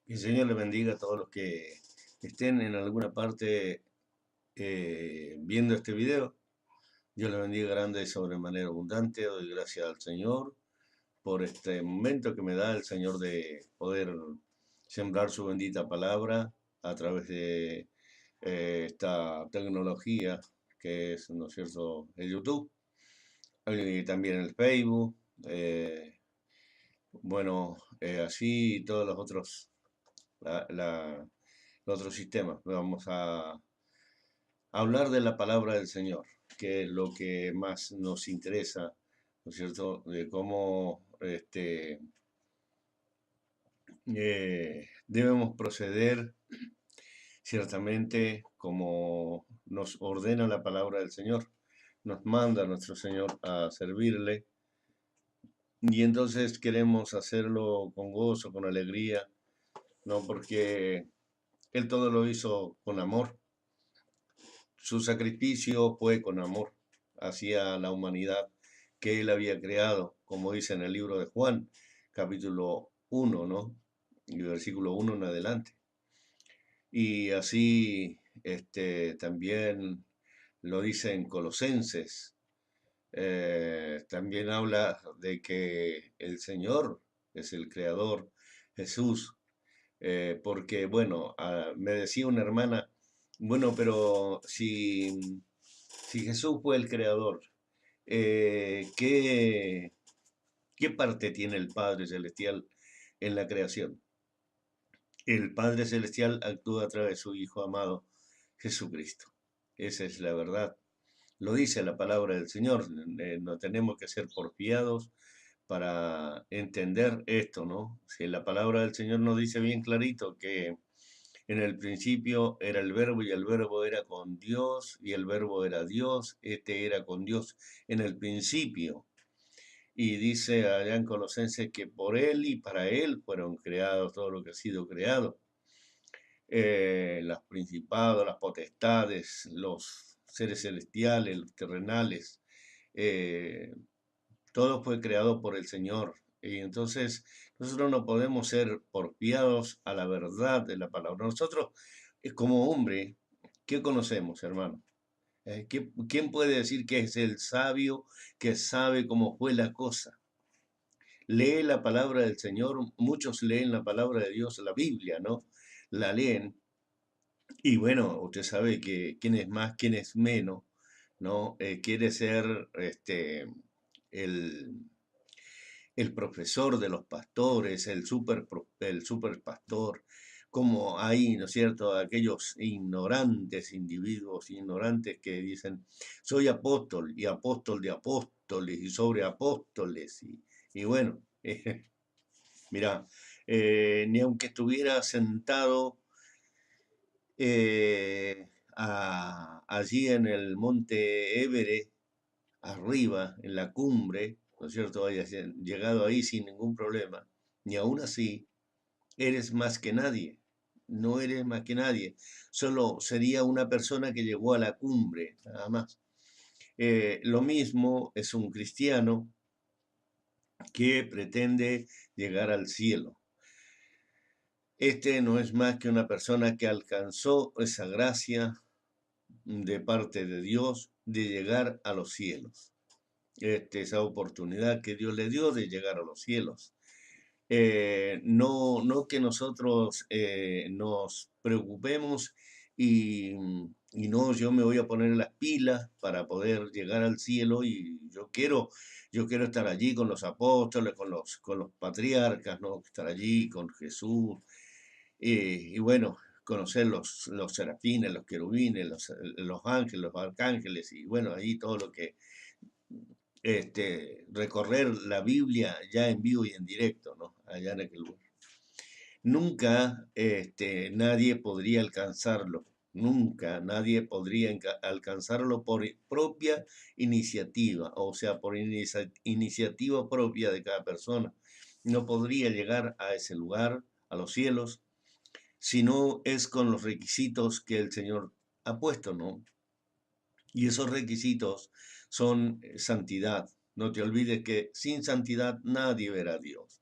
Que el Señor le bendiga a todos los que estén en alguna parte viendo este video. Dios le bendiga grande y sobremanera abundante. Doy gracias al Señor por este momento que me da el Señor de poder sembrar su bendita palabra a través de esta tecnología que es, ¿no es cierto?, el YouTube y también el Facebook. Así todos los otros, los otros sistemas. Vamos a hablar de la palabra del Señor, que es lo que más nos interesa, ¿no es cierto? De cómo debemos proceder ciertamente como nos ordena la palabra del Señor. Nos manda nuestro Señor a servirle y entonces queremos hacerlo con gozo, con alegría, ¿no? Porque Él todo lo hizo con amor. Su sacrificio fue con amor hacia la humanidad que él había creado, como dice en el libro de Juan, capítulo 1, ¿no? Y versículo 1 en adelante. Y así también lo dice en Colosenses. También habla de que el Señor es el creador, Jesús, porque, bueno, me decía una hermana, bueno, pero si Jesús fue el creador, ¿qué, qué parte tiene el Padre Celestial en la creación? El Padre Celestial actúa a través de su Hijo amado, Jesucristo. Esa es la verdad. Lo dice la palabra del Señor. No tenemos que ser porfiados para entender esto, ¿no? Si la palabra del Señor nos dice bien clarito que en el principio era el verbo y el verbo era con Dios y el verbo era Dios, este era con Dios en el principio. Y dice allá en Colosenses que por Él y para Él fueron creados todo lo que ha sido creado. Los principados, las potestades, los seres celestiales, los terrenales, eh, todo fue creado por el Señor. Y entonces nosotros no podemos ser porfiados a la verdad de la palabra. Nosotros, como hombre, ¿qué conocemos, hermano? ¿Quién puede decir que es el sabio que sabe cómo fue la cosa? Lee la palabra del Señor, muchos leen la palabra de Dios, la Biblia, ¿no? La leen y bueno, usted sabe que quién es más, quién es menos, ¿no? Quiere ser el, el profesor de los pastores, el super pastor, como hay, ¿no es cierto?, aquellos ignorantes, individuos ignorantes que dicen, soy apóstol y apóstol de apóstoles y sobre apóstoles. Y bueno, mira, ni aunque estuviera sentado allí en el monte Everest, arriba, en la cumbre, ¿no es cierto?, hayas llegado ahí sin ningún problema, ni aún así eres más que nadie, no eres más que nadie, solo sería una persona que llegó a la cumbre, nada más. Lo mismo es un cristiano que pretende llegar al cielo. Este no es más que una persona que alcanzó esa gracia de parte de Dios de llegar a los cielos. Esa oportunidad que Dios le dio de llegar a los cielos. No que nosotros nos preocupemos y, y no, yo me voy a poner las pilas para poder llegar al cielo y yo quiero estar allí con los apóstoles, con los patriarcas, ¿no? Estar allí con Jesús y bueno, conocer los serafines, los querubines, los ángeles, los arcángeles y bueno, ahí todo lo que recorrer la Biblia ya en vivo y en directo, ¿no? Allá en aquel lugar. Nunca nadie podría alcanzarlo, nunca nadie podría alcanzarlo por propia iniciativa, o sea, por iniciativa propia de cada persona. No podría llegar a ese lugar, a los cielos, si no es con los requisitos que el Señor ha puesto, ¿no? Y esos requisitos son santidad. No te olvides que sin santidad nadie verá a Dios.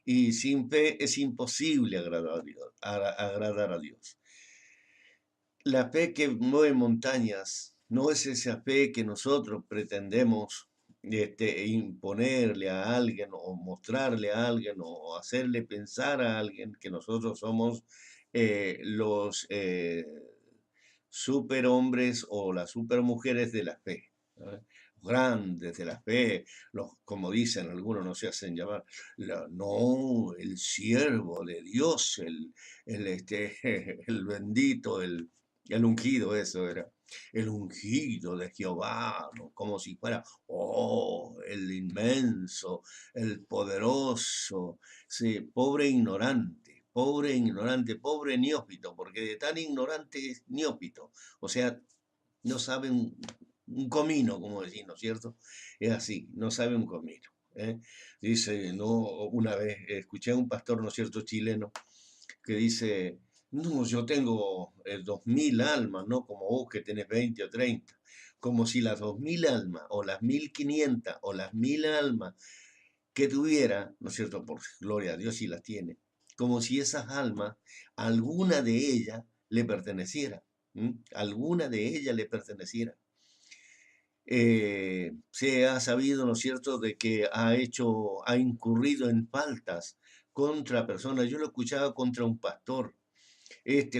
Y sin fe es imposible agradar a Dios. La fe que mueve montañas no es esa fe que nosotros pretendemos imponerle a alguien o mostrarle a alguien o hacerle pensar a alguien que nosotros somos los superhombres o las supermujeres de la fe. ¿No? Grandes de la fe, como dicen algunos, no se hacen llamar, no, el siervo de Dios, el bendito, el ungido, eso era. El ungido de Jehová, ¿no? Como si fuera, oh, el inmenso, el poderoso. Sí, pobre ignorante, pobre neófito, porque de tan ignorante es neófito. O sea, no sabe un comino, como decir, ¿no es cierto? Es así, no sabe un comino. ¿Eh? Dice, no, una vez escuché a un pastor, ¿no es cierto?, chileno, que dice, no, yo tengo 2000 almas, no como vos que tenés 20 o 30. Como si las 2000 almas, o las 1500, o las 1000 almas que tuviera, ¿no es cierto?, por gloria a Dios si las tiene, como si esas almas, alguna de ellas le perteneciera, alguna de ellas le perteneciera. Se ha sabido, ¿no es cierto?, de que ha incurrido en faltas contra personas. Yo lo escuchaba contra un pastor,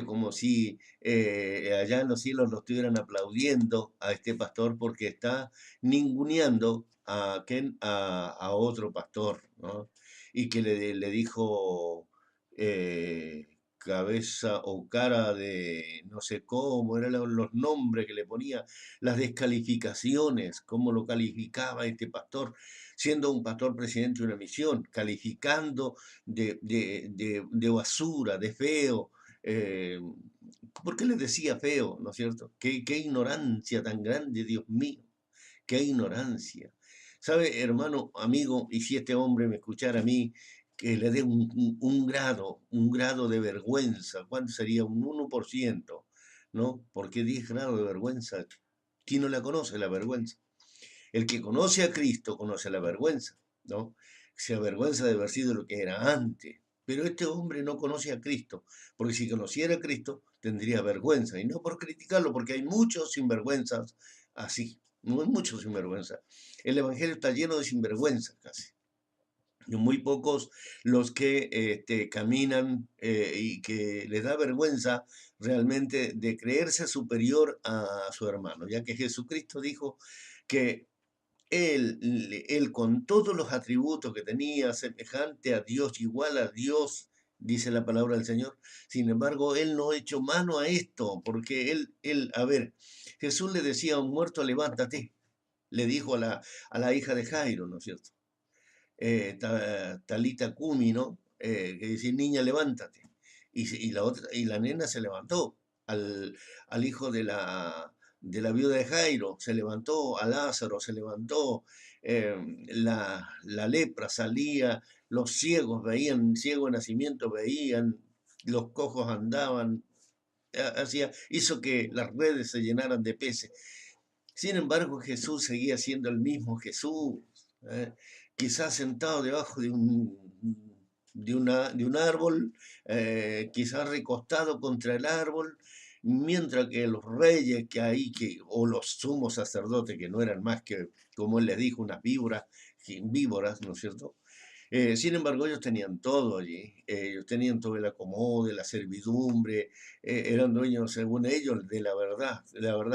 como si allá en los cielos lo estuvieran aplaudiendo a este pastor porque está ninguneando a otro pastor, ¿no? Y que le dijo cabeza o cara de no sé cómo, eran los nombres que le ponía, las descalificaciones, cómo lo calificaba este pastor, siendo un pastor presidente de una misión, calificando de basura, de feo, eh, ¿por qué les decía feo, no es cierto? Qué ignorancia tan grande, Dios mío, qué ignorancia. ¿Sabe, hermano, amigo, y si este hombre me escuchara a mí, que le dé un grado de vergüenza, ¿cuánto sería? Un 1%, ¿no? Porque 10 grados de vergüenza, ¿quién no la conoce la vergüenza? El que conoce a Cristo conoce la vergüenza, ¿no? Se avergüenza de haber sido lo que era antes. Pero este hombre no conoce a Cristo, porque si conociera a Cristo tendría vergüenza, y no por criticarlo, porque hay muchos sinvergüenzas así, no hay muchos sinvergüenzas. El Evangelio está lleno de sinvergüenzas casi. Y muy pocos los que caminan y que les da vergüenza realmente de creerse superior a su hermano, ya que Jesucristo dijo que él con todos los atributos que tenía, semejante a Dios, igual a Dios, dice la palabra del Señor. Sin embargo, él no echó mano a esto, porque a ver, Jesús le decía a un muerto, levántate, le dijo a la hija de Jairo, ¿no es cierto? Talita Kumi, ¿no? Que dice, niña, levántate. Y la nena se levantó. Al hijo de la viuda de Jairo se levantó, a Lázaro se levantó, la lepra salía, los ciegos veían, ciego de nacimiento veían, los cojos andaban, hizo que las redes se llenaran de peces. Sin embargo, Jesús seguía siendo el mismo Jesús, ¿eh? Quizás sentado debajo de un árbol, quizás recostado contra el árbol, mientras que los reyes o los sumos sacerdotes, que no eran más que, como él les dijo, unas víboras, ¿no es cierto? Sin embargo, ellos tenían todo allí, ellos tenían todo el acomodo, la servidumbre, eran dueños, según ellos, de la verdad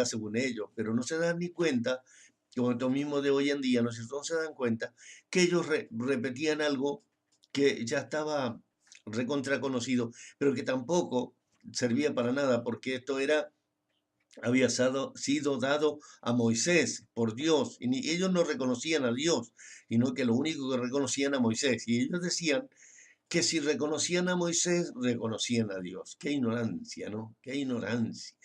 según ellos, pero no se dan ni cuenta, como esto mismo de hoy en día, no se dan cuenta que ellos repetían algo que ya estaba recontra conocido, pero que tampoco servía para nada, porque esto había sido dado a Moisés por Dios, y ellos no reconocían a Dios, sino que lo único que reconocían a Moisés, y ellos decían que si reconocían a Moisés, reconocían a Dios. Qué ignorancia, ¿no? Qué ignorancia.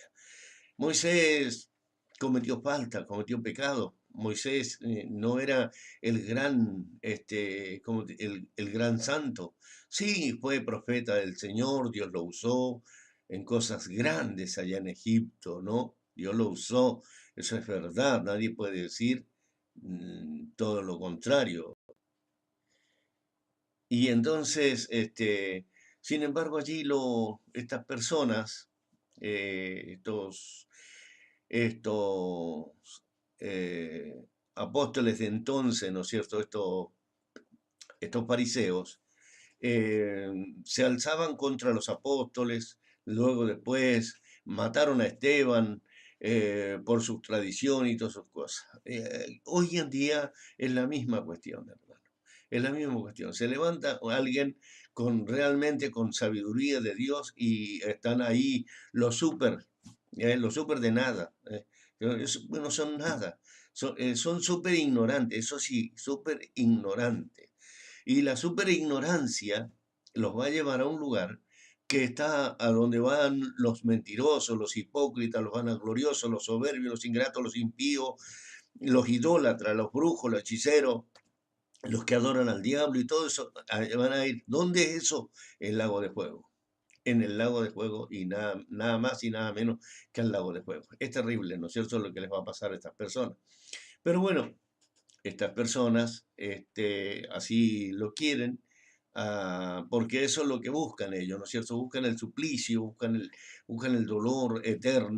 Moisés cometió falta, cometió pecado. Moisés no era el gran, el gran santo. Sí, fue profeta del Señor, Dios lo usó en cosas grandes allá en Egipto, ¿no? Dios lo usó, eso es verdad, nadie puede decir todo lo contrario. Y entonces, sin embargo, allí estas personas, estos apóstoles de entonces, ¿no es cierto? Estos fariseos, eh, se alzaban contra los apóstoles, luego después mataron a Esteban por su tradición y todas sus cosas. Hoy en día es la misma cuestión, hermano. Es la misma cuestión. Se levanta alguien realmente con sabiduría de Dios y están ahí los super de nada. No son nada. Son súper ignorantes, eso sí, súper ignorantes. Y la superignorancia los va a llevar a un lugar que está a donde van los mentirosos, los hipócritas, los vanagloriosos, los soberbios, los ingratos, los impíos, los idólatras, los brujos, los hechiceros, los que adoran al diablo y todo eso. Van a ir. ¿Dónde es eso? El lago de fuego. En el lago de fuego y nada más y nada menos que al lago de fuego. Es terrible, ¿no es cierto?, lo que les va a pasar a estas personas. Pero bueno, estas personas así lo quieren, porque eso es lo que buscan ellos, ¿no es cierto? Buscan el suplicio, buscan el dolor eterno,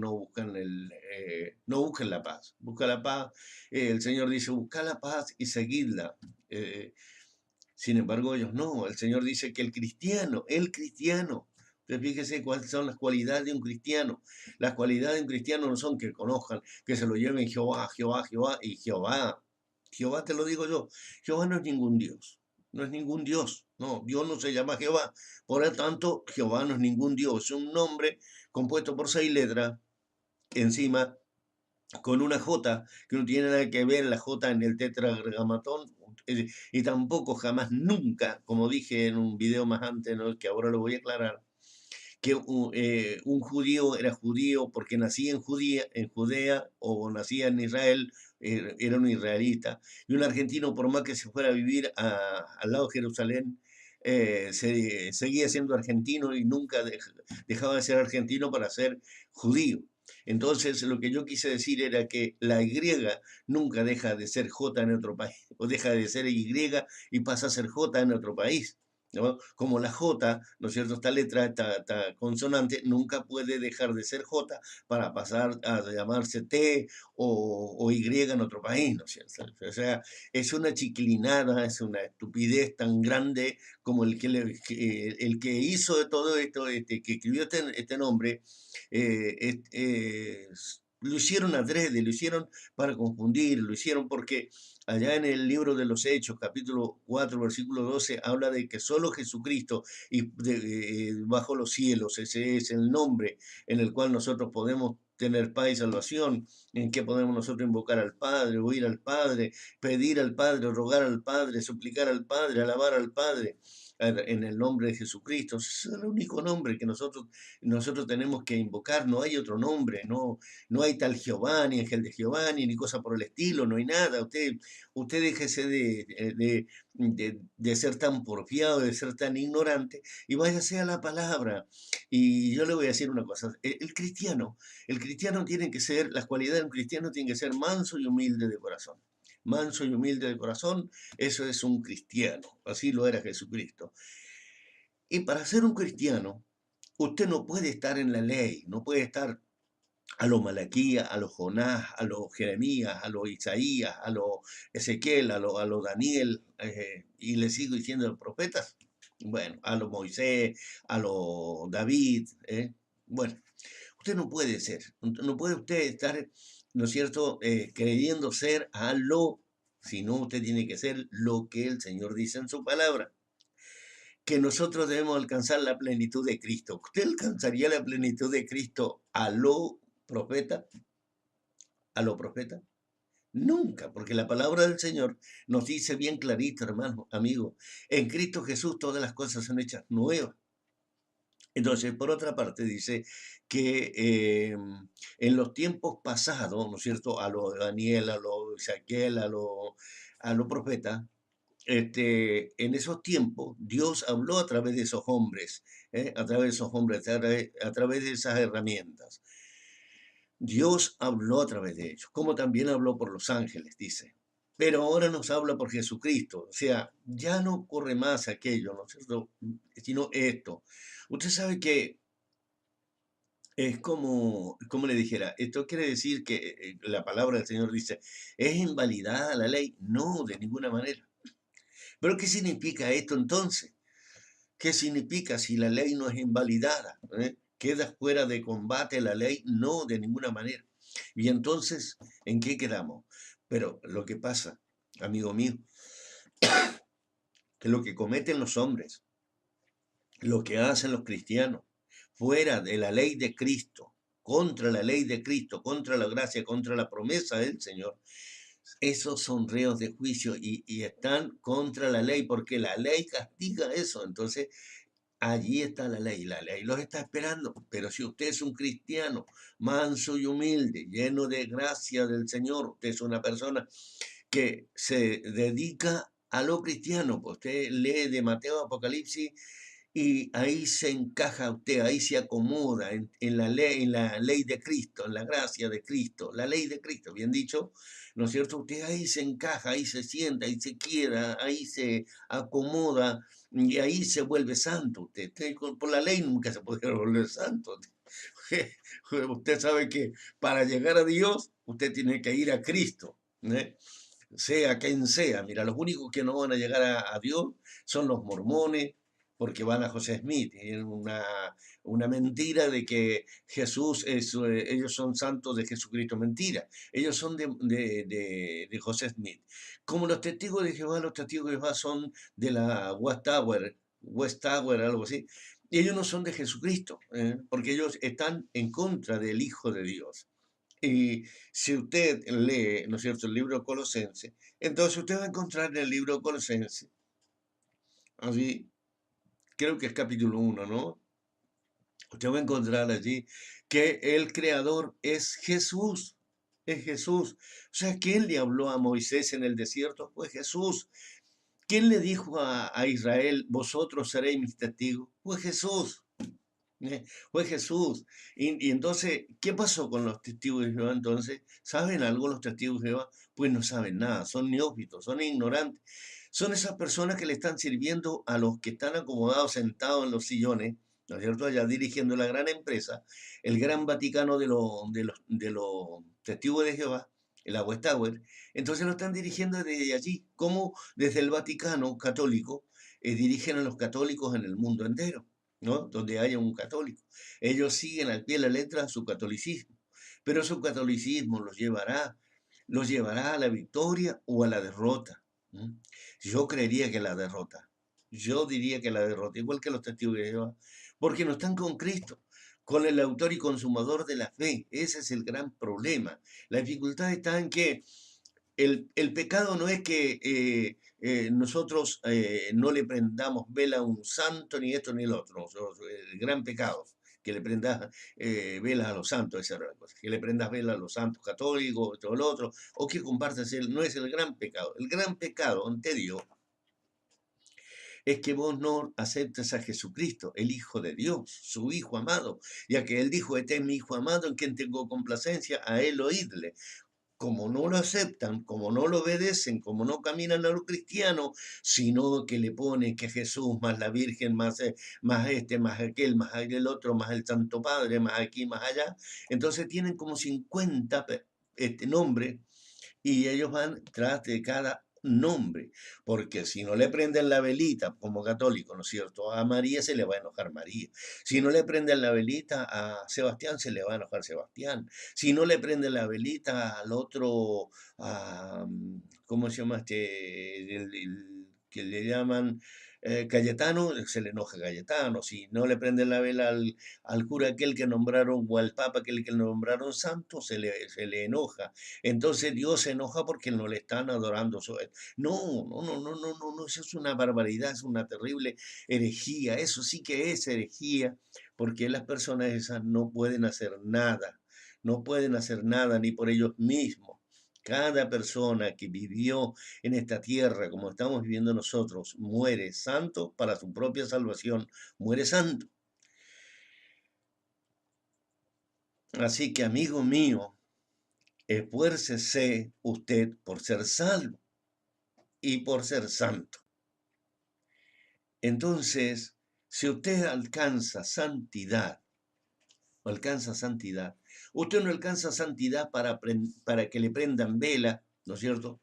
no buscan la paz, busca la paz. El Señor dice, busca la paz y seguidla. Eh, Sin embargo, ellos no. El Señor dice que el cristiano, entonces fíjese cuáles son las cualidades de un cristiano. Las cualidades de un cristiano no son que conozcan, que se lo lleven Jehová, Jehová, Jehová y Jehová. Jehová te lo digo yo. Jehová no es ningún Dios. No es ningún Dios. No, Dios no se llama Jehová. Por lo tanto, Jehová no es ningún Dios. Es un nombre compuesto por 6 letras encima con una J, que no tiene nada que ver la J en el tetragramatón, y tampoco jamás, nunca, como dije en un video más antes, ¿no?, que ahora lo voy a aclarar, que un judío era judío porque nacía en Judea o nacía en Israel, era un israelita, y un argentino, por más que se fuera a vivir al lado de Jerusalén, seguía siendo argentino y nunca dejaba de ser argentino para ser judío. Entonces, lo que yo quise decir era que la Y nunca deja de ser J en otro país, o deja de ser Y y pasa a ser J en otro país, ¿no? Como la J, ¿no es cierto? Esta letra, esta consonante, nunca puede dejar de ser J para pasar a llamarse T o Y en otro país, ¿no es cierto? O sea, es una chiquilinada, es una estupidez tan grande como el que hizo de todo esto, que escribió este nombre, lo hicieron adrede, lo hicieron para confundir, lo hicieron porque allá en el libro de los Hechos, capítulo 4, versículo 12, habla de que solo Jesucristo y bajo los cielos, ese es el nombre en el cual nosotros podemos tener paz y salvación, en que podemos nosotros invocar al Padre, oír al Padre, pedir al Padre, rogar al Padre, suplicar al Padre, alabar al Padre en el nombre de Jesucristo. Es el único nombre que nosotros tenemos que invocar. No hay otro nombre, no hay tal Jehová, ni ángel de Jehová, ni cosa por el estilo, no hay nada. Usted déjese de ser tan porfiado, de ser tan ignorante, y váyase a la palabra. Y yo le voy a decir una cosa, el cristiano tiene que ser, las cualidades de un cristiano tienen que ser manso y humilde de corazón. Manso y humilde de corazón, eso es un cristiano, así lo era Jesucristo. Y para ser un cristiano, usted no puede estar en la ley, no puede estar a lo Malaquías, a lo Jonás, a lo Jeremías, a lo Isaías, a lo Ezequiel, a lo Daniel, y le sigo diciendo los profetas, bueno, a lo Moisés, a lo David, bueno, usted no puede ser, no puede usted estar, ¿no es cierto?, creyendo ser a lo, sino usted tiene que ser lo que el Señor dice en su palabra, que nosotros debemos alcanzar la plenitud de Cristo. ¿Usted alcanzaría la plenitud de Cristo a lo profeta? ¿A lo profeta? Nunca, porque la palabra del Señor nos dice bien clarito, hermano, amigo, en Cristo Jesús todas las cosas son hechas nuevas. Entonces, por otra parte, dice que en los tiempos pasados, ¿no es cierto?, a lo Daniel, a lo Ezequiel, a lo profeta, en esos tiempos Dios habló a través de esos hombres, a través de esos hombres, a través de esas herramientas. Dios habló a través de ellos, como también habló por los ángeles, dice. pero ahora nos habla por Jesucristo. O sea, ya no ocurre más aquello, ¿no es cierto? Sino esto. Usted sabe que es como le dijera, esto quiere decir que la palabra del Señor dice, ¿es invalidada la ley? No, de ninguna manera. Pero ¿qué significa esto entonces? ¿Qué significa si la ley no es invalidada? ¿Queda fuera de combate la ley? No, de ninguna manera. Y entonces, ¿en qué quedamos? Pero lo que pasa, amigo mío, que lo que cometen los hombres, lo que hacen los cristianos, fuera de la ley de Cristo, contra la ley de Cristo, contra la gracia, contra la promesa del Señor, esos son reos de juicio y están contra la ley, porque la ley castiga eso. Entonces, allí está la ley los está esperando. Pero si usted es un cristiano manso y humilde, lleno de gracia del Señor, usted es una persona que se dedica a lo cristiano, pues usted lee de Mateo, Apocalipsis, y ahí se encaja usted, ahí se acomoda en la ley de Cristo, en la gracia de Cristo, la ley de Cristo, bien dicho, ¿no es cierto? Usted ahí se encaja, ahí se sienta, ahí se quiera, ahí se acomoda y ahí se vuelve santo. Por la ley nunca se puede volver santo. Usted sabe que para llegar a Dios, usted tiene que ir a Cristo, ¿eh? Sea quien sea. Mira, los únicos que no van a llegar a Dios son los mormones, porque van a José Smith. Es una mentira de que Jesús es, ellos son santos de Jesucristo. Mentira. Ellos son de José Smith. Como los testigos de Jehová son de la West Tower, algo así. Y ellos no son de Jesucristo, porque ellos están en contra del Hijo de Dios. Y si usted lee, ¿no es cierto?, el libro Colosense, entonces usted va a encontrar en el libro Colosense, así, creo que es capítulo 1, ¿no? Usted va a encontrar allí que el creador es Jesús, es Jesús. O sea, ¿quién le habló a Moisés en el desierto? Pues Jesús. ¿Quién le dijo a Israel, vosotros seréis mis testigos? Pues Jesús. Fue Jesús. Y entonces, ¿qué pasó con los testigos de Jehová entonces? ¿Saben algo los testigos de Jehová? Pues no saben nada, son neófitos, son ignorantes. Son esas personas que le están sirviendo a los que están acomodados, sentados en los sillones, ¿no es cierto? Allá dirigiendo la gran empresa, el gran Vaticano de los testigos de Jehová, el West Tower. Entonces lo están dirigiendo desde allí, como desde el Vaticano católico dirigen a los católicos en el mundo entero, ¿no? Donde haya un católico. Ellos siguen al pie de la letra su catolicismo, pero su catolicismo los llevará a la victoria o a la derrota. ¿Mm? Yo creería que la derrota. Yo diría que la derrota, igual que los testigos de Jehová, porque no están con Cristo, con el autor y consumador de la fe. Ese es el gran problema. La dificultad está en que el pecado no es que nosotros no le prendamos vela a un santo, ni esto ni el otro. El gran pecado, que le prendas velas a los santos, esa era la cosa. Que le prendas velas a los santos católicos, todo lo otro, o que compartas no es el gran pecado. El gran pecado ante Dios es que vos no aceptes a Jesucristo, el Hijo de Dios, su Hijo amado, ya que Él dijo, este es mi Hijo amado en quien tengo complacencia, a Él oídle. Como no lo aceptan, como no lo obedecen, como no caminan a lo cristiano, sino que le ponen que Jesús más la Virgen, más este, más aquel otro, más el Santo Padre, más aquí, más allá. Entonces tienen como 50 nombres y ellos van tras de cada nombre, porque si no le prenden la velita como católico, ¿no es cierto? A María se le va a enojar María. Si no le prenden la velita a Sebastián, se le va a enojar Sebastián. Si no le prenden la velita al otro, ¿cómo se llama este? Que le llaman Cayetano, se le enoja Cayetano. Si no le prenden la vela al cura aquel que nombraron, o al papa aquel que nombraron santo, se le enoja. Entonces Dios se enoja porque no le están adorando. No, no, no, no, no, no, no, eso es una barbaridad, es una terrible herejía. Eso sí que es herejía, porque las personas esas no pueden hacer nada, no pueden hacer nada ni por ellos mismos. Cada persona que vivió en esta tierra, como estamos viviendo nosotros, muere santo para su propia salvación, muere santo. Así que, amigo mío, esfuércese usted por ser salvo. y por ser santo. Entonces, si usted alcanza santidad, usted no alcanza santidad para que le prendan vela, ¿no es cierto?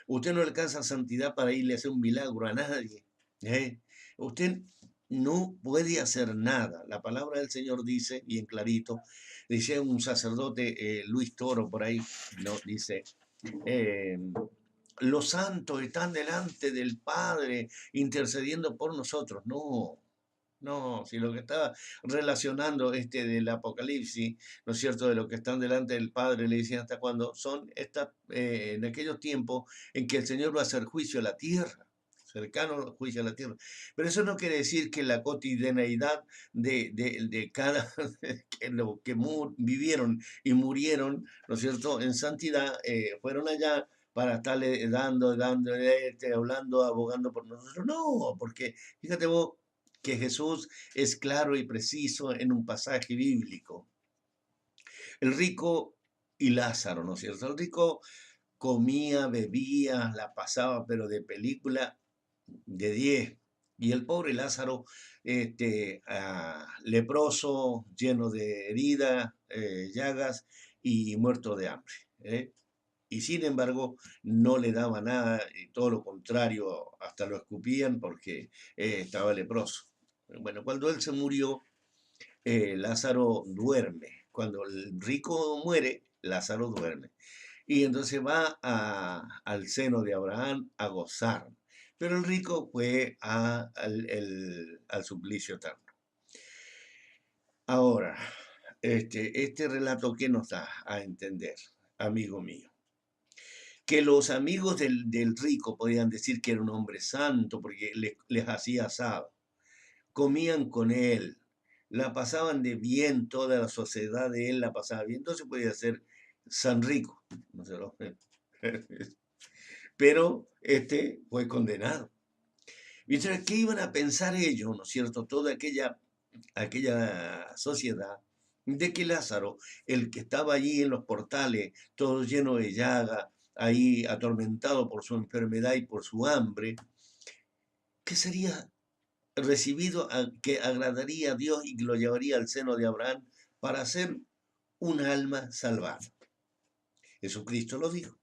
Usted no alcanza santidad para irle a hacer un milagro a nadie. ¿Eh? Usted no puede hacer nada. La palabra del Señor dice, bien clarito, dice un sacerdote, Luis Toro, por ahí, ¿no? Dice, eh, los santos están delante del Padre intercediendo por nosotros. No, no, si lo que estaba relacionando del Apocalipsis, ¿no es cierto?, de lo que están delante del Padre, le dicen hasta cuando son en aquellos tiempos en que el Señor va a hacer juicio a la tierra, cercano al juicio a la tierra. Pero eso no quiere decir que la cotidianeidad de cada, que lo que vivieron y murieron, ¿no es cierto?, en santidad, fueron allá para estarle dando, hablando, abogando por nosotros. No, porque fíjate vos que Jesús es claro y preciso en un pasaje bíblico. El rico y Lázaro, ¿no es cierto? El rico comía, bebía, la pasaba, pero de película de 10. Y el pobre Lázaro, leproso, lleno de heridas, llagas y muerto de hambre. ¿Eh? Y sin embargo, no le daba nada, y todo lo contrario, hasta lo escupían porque estaba leproso. Bueno, cuando él se murió, Lázaro duerme. Cuando el rico muere, Lázaro duerme. Y entonces va al seno de Abraham a gozar. Pero el rico fue al suplicio eterno. Ahora, este relato, ¿qué nos da a entender, amigo mío? Que los amigos del rico podían decir que era un hombre santo porque les hacía asado, comían con él, la pasaban de bien, toda la sociedad de él la pasaba bien, entonces podía ser San Rico, no sé pero fue condenado. ¿Y entonces qué iban a pensar ellos, no es cierto? Toda aquella sociedad de que Lázaro, el que estaba allí en los portales, todo lleno de llaga, ahí atormentado por su enfermedad y por su hambre, que sería recibido, que agradaría a Dios y que lo llevaría al seno de Abraham para ser un alma salvada. Jesucristo lo dijo.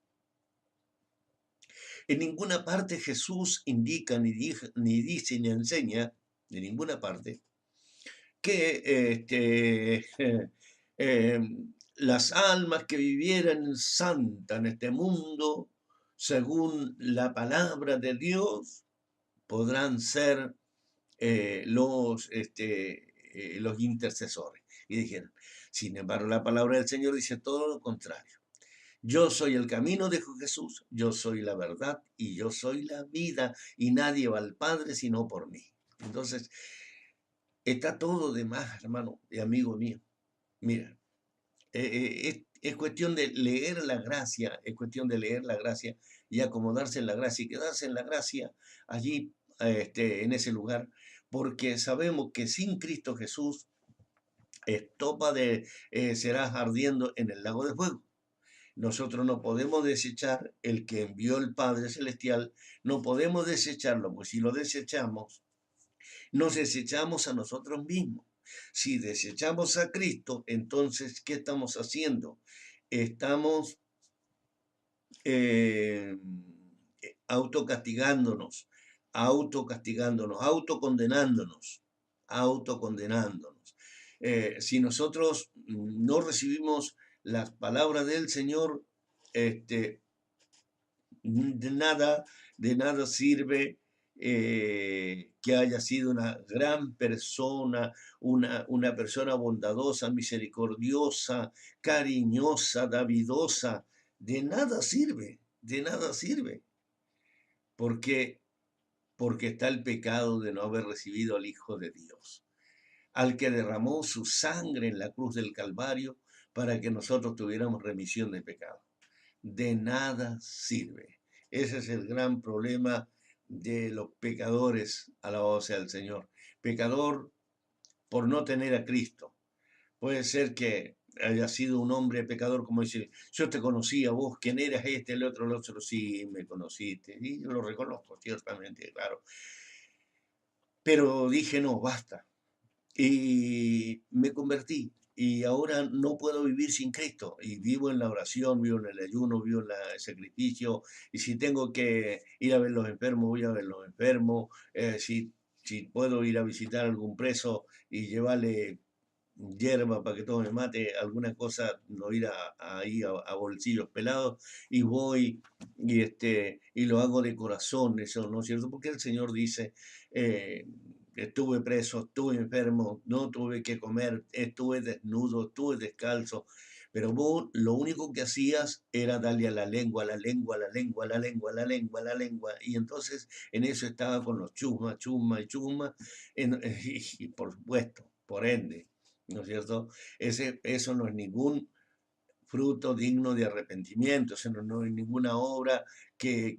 En ninguna parte Jesús indica, ni dice, ni enseña, de ninguna parte, que las almas que vivieran santa en este mundo, según la palabra de Dios, podrán ser los intercesores. Y dijeron, sin embargo, la palabra del Señor dice todo lo contrario. Yo soy el camino, dijo Jesús, yo soy la verdad y yo soy la vida, y nadie va al Padre sino por mí. Entonces, está todo de más, hermano y amigo mío. Mira, es cuestión de leer la gracia, es cuestión de leer la gracia y acomodarse en la gracia y quedarse en la gracia allí, en ese lugar, porque sabemos que sin Cristo Jesús, estopa serás ardiendo en el lago de fuego. Nosotros no podemos desechar el que envió el Padre Celestial, no podemos desecharlo, porque si lo desechamos, nos desechamos a nosotros mismos. Si desechamos a Cristo, entonces, ¿qué estamos haciendo? Estamos autocastigándonos, autocondenándonos, autocondenándonos. Si nosotros no recibimos las palabras del Señor, de nada sirve que haya sido una gran persona, una persona bondadosa, misericordiosa, cariñosa, davidosa. De nada sirve, porque, porque está el pecado de no haber recibido al Hijo de Dios, al que derramó su sangre en la cruz del Calvario para que nosotros tuviéramos remisión de pecado. De nada sirve. Ese es el gran problema de los pecadores, alabado sea el Señor. Pecador por no tener a Cristo. Puede ser que haya sido un hombre pecador, como dice, yo te conocía, vos, ¿quién eras el otro? Sí, me conociste, y yo lo reconozco, ciertamente, claro. Pero dije, no, basta. Y me convertí. Y ahora no puedo vivir sin Cristo. Y vivo en la oración, vivo en el ayuno, vivo en el sacrificio. Y si tengo que ir a ver los enfermos, voy a ver los enfermos. Si puedo ir a visitar a algún preso y llevarle hierba para que todo me mate, alguna cosa, no ir ahí a bolsillos pelados, y voy y lo hago de corazón, eso, ¿no es cierto? Porque el Señor dice, estuve preso, estuve enfermo, no tuve que comer, estuve desnudo, estuve descalzo, pero vos lo único que hacías era darle a la lengua, a la lengua, a la lengua, a la lengua, a la lengua, a la lengua, y entonces en eso estaba con los chusma, chusma y chusma, y por supuesto, por ende, ¿no es cierto? Eso no es ningún fruto digno de arrepentimiento, eso no es ninguna obra que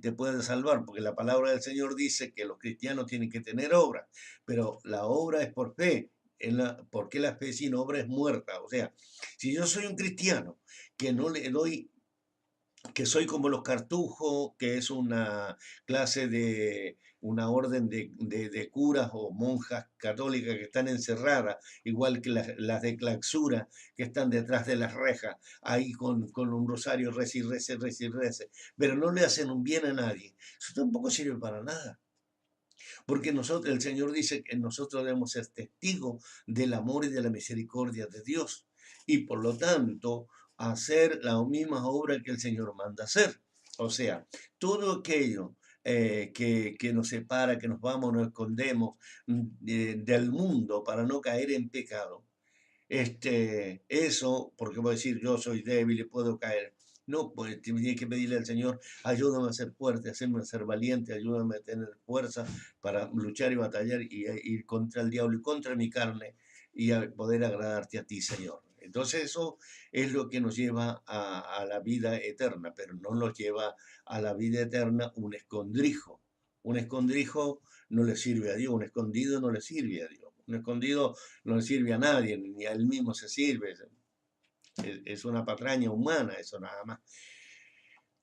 te pueda salvar, porque la palabra del Señor dice que los cristianos tienen que tener obra, pero la obra es por fe, porque la fe sin obra es muerta. O sea, si yo soy un cristiano que no le doy, que soy como los cartujos, que es una clase de una orden de curas o monjas católicas que están encerradas, igual que las de clausura que están detrás de las rejas, ahí con un rosario, reza y reza, reza y reza, pero no le hacen un bien a nadie. Eso tampoco sirve para nada, porque nosotros, el Señor dice que nosotros debemos ser testigos del amor y de la misericordia de Dios, y por lo tanto hacer la misma obra que el Señor manda hacer. O sea, todo aquello que nos separa, que nos vamos, nos escondemos del mundo para no caer en pecado, eso, porque voy a decir, yo soy débil y puedo caer. No, pues tienes que pedirle al Señor, ayúdame a ser fuerte, hacerme a ser valiente, ayúdame a tener fuerza para luchar y batallar y ir contra el diablo y contra mi carne y a poder agradarte a ti, Señor. Entonces eso es lo que nos lleva a la vida eterna, pero no nos lleva a la vida eterna un escondrijo. Un escondrijo no le sirve a Dios, un escondido no le sirve a Dios. Un escondido no le sirve a nadie, ni a él mismo se sirve. Es una patraña humana, eso nada más.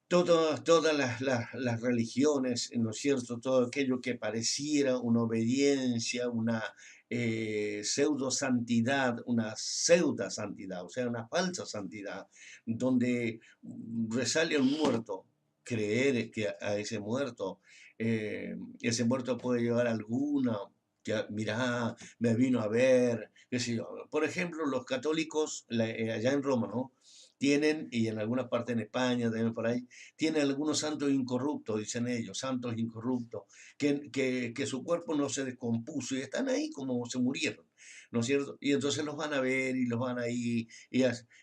Todas las religiones, ¿no es cierto? Todo aquello que pareciera una obediencia, una pseudo santidad, una pseudo santidad, o sea, una falsa santidad, donde resale a un muerto, creer que a ese muerto puede llevar alguna, que mira, me vino a ver, qué sé yo. Por ejemplo, los católicos allá en Roma, ¿no? Tienen, y en alguna parte en España, también por ahí, tienen algunos santos incorruptos, dicen ellos, santos incorruptos, que su cuerpo no se descompuso y están ahí como se murieron, ¿no es cierto? Y entonces los van a ver y los van ahí.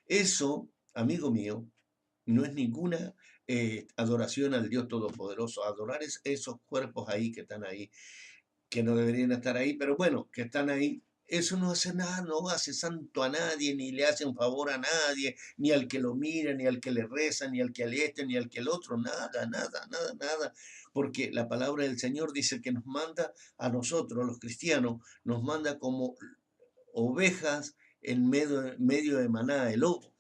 Eso, amigo mío, no es ninguna adoración al Dios Todopoderoso. Adorar es esos cuerpos ahí que están ahí, que no deberían estar ahí, pero bueno, que están ahí. Eso no hace nada, no hace santo a nadie, ni le hace un favor a nadie, ni al que lo mira, ni al que le reza, ni al que al este, ni al que al otro, nada, nada, nada, nada. Porque la palabra del Señor dice que nos manda a nosotros, los cristianos, nos manda como ovejas en medio de manada de lobos.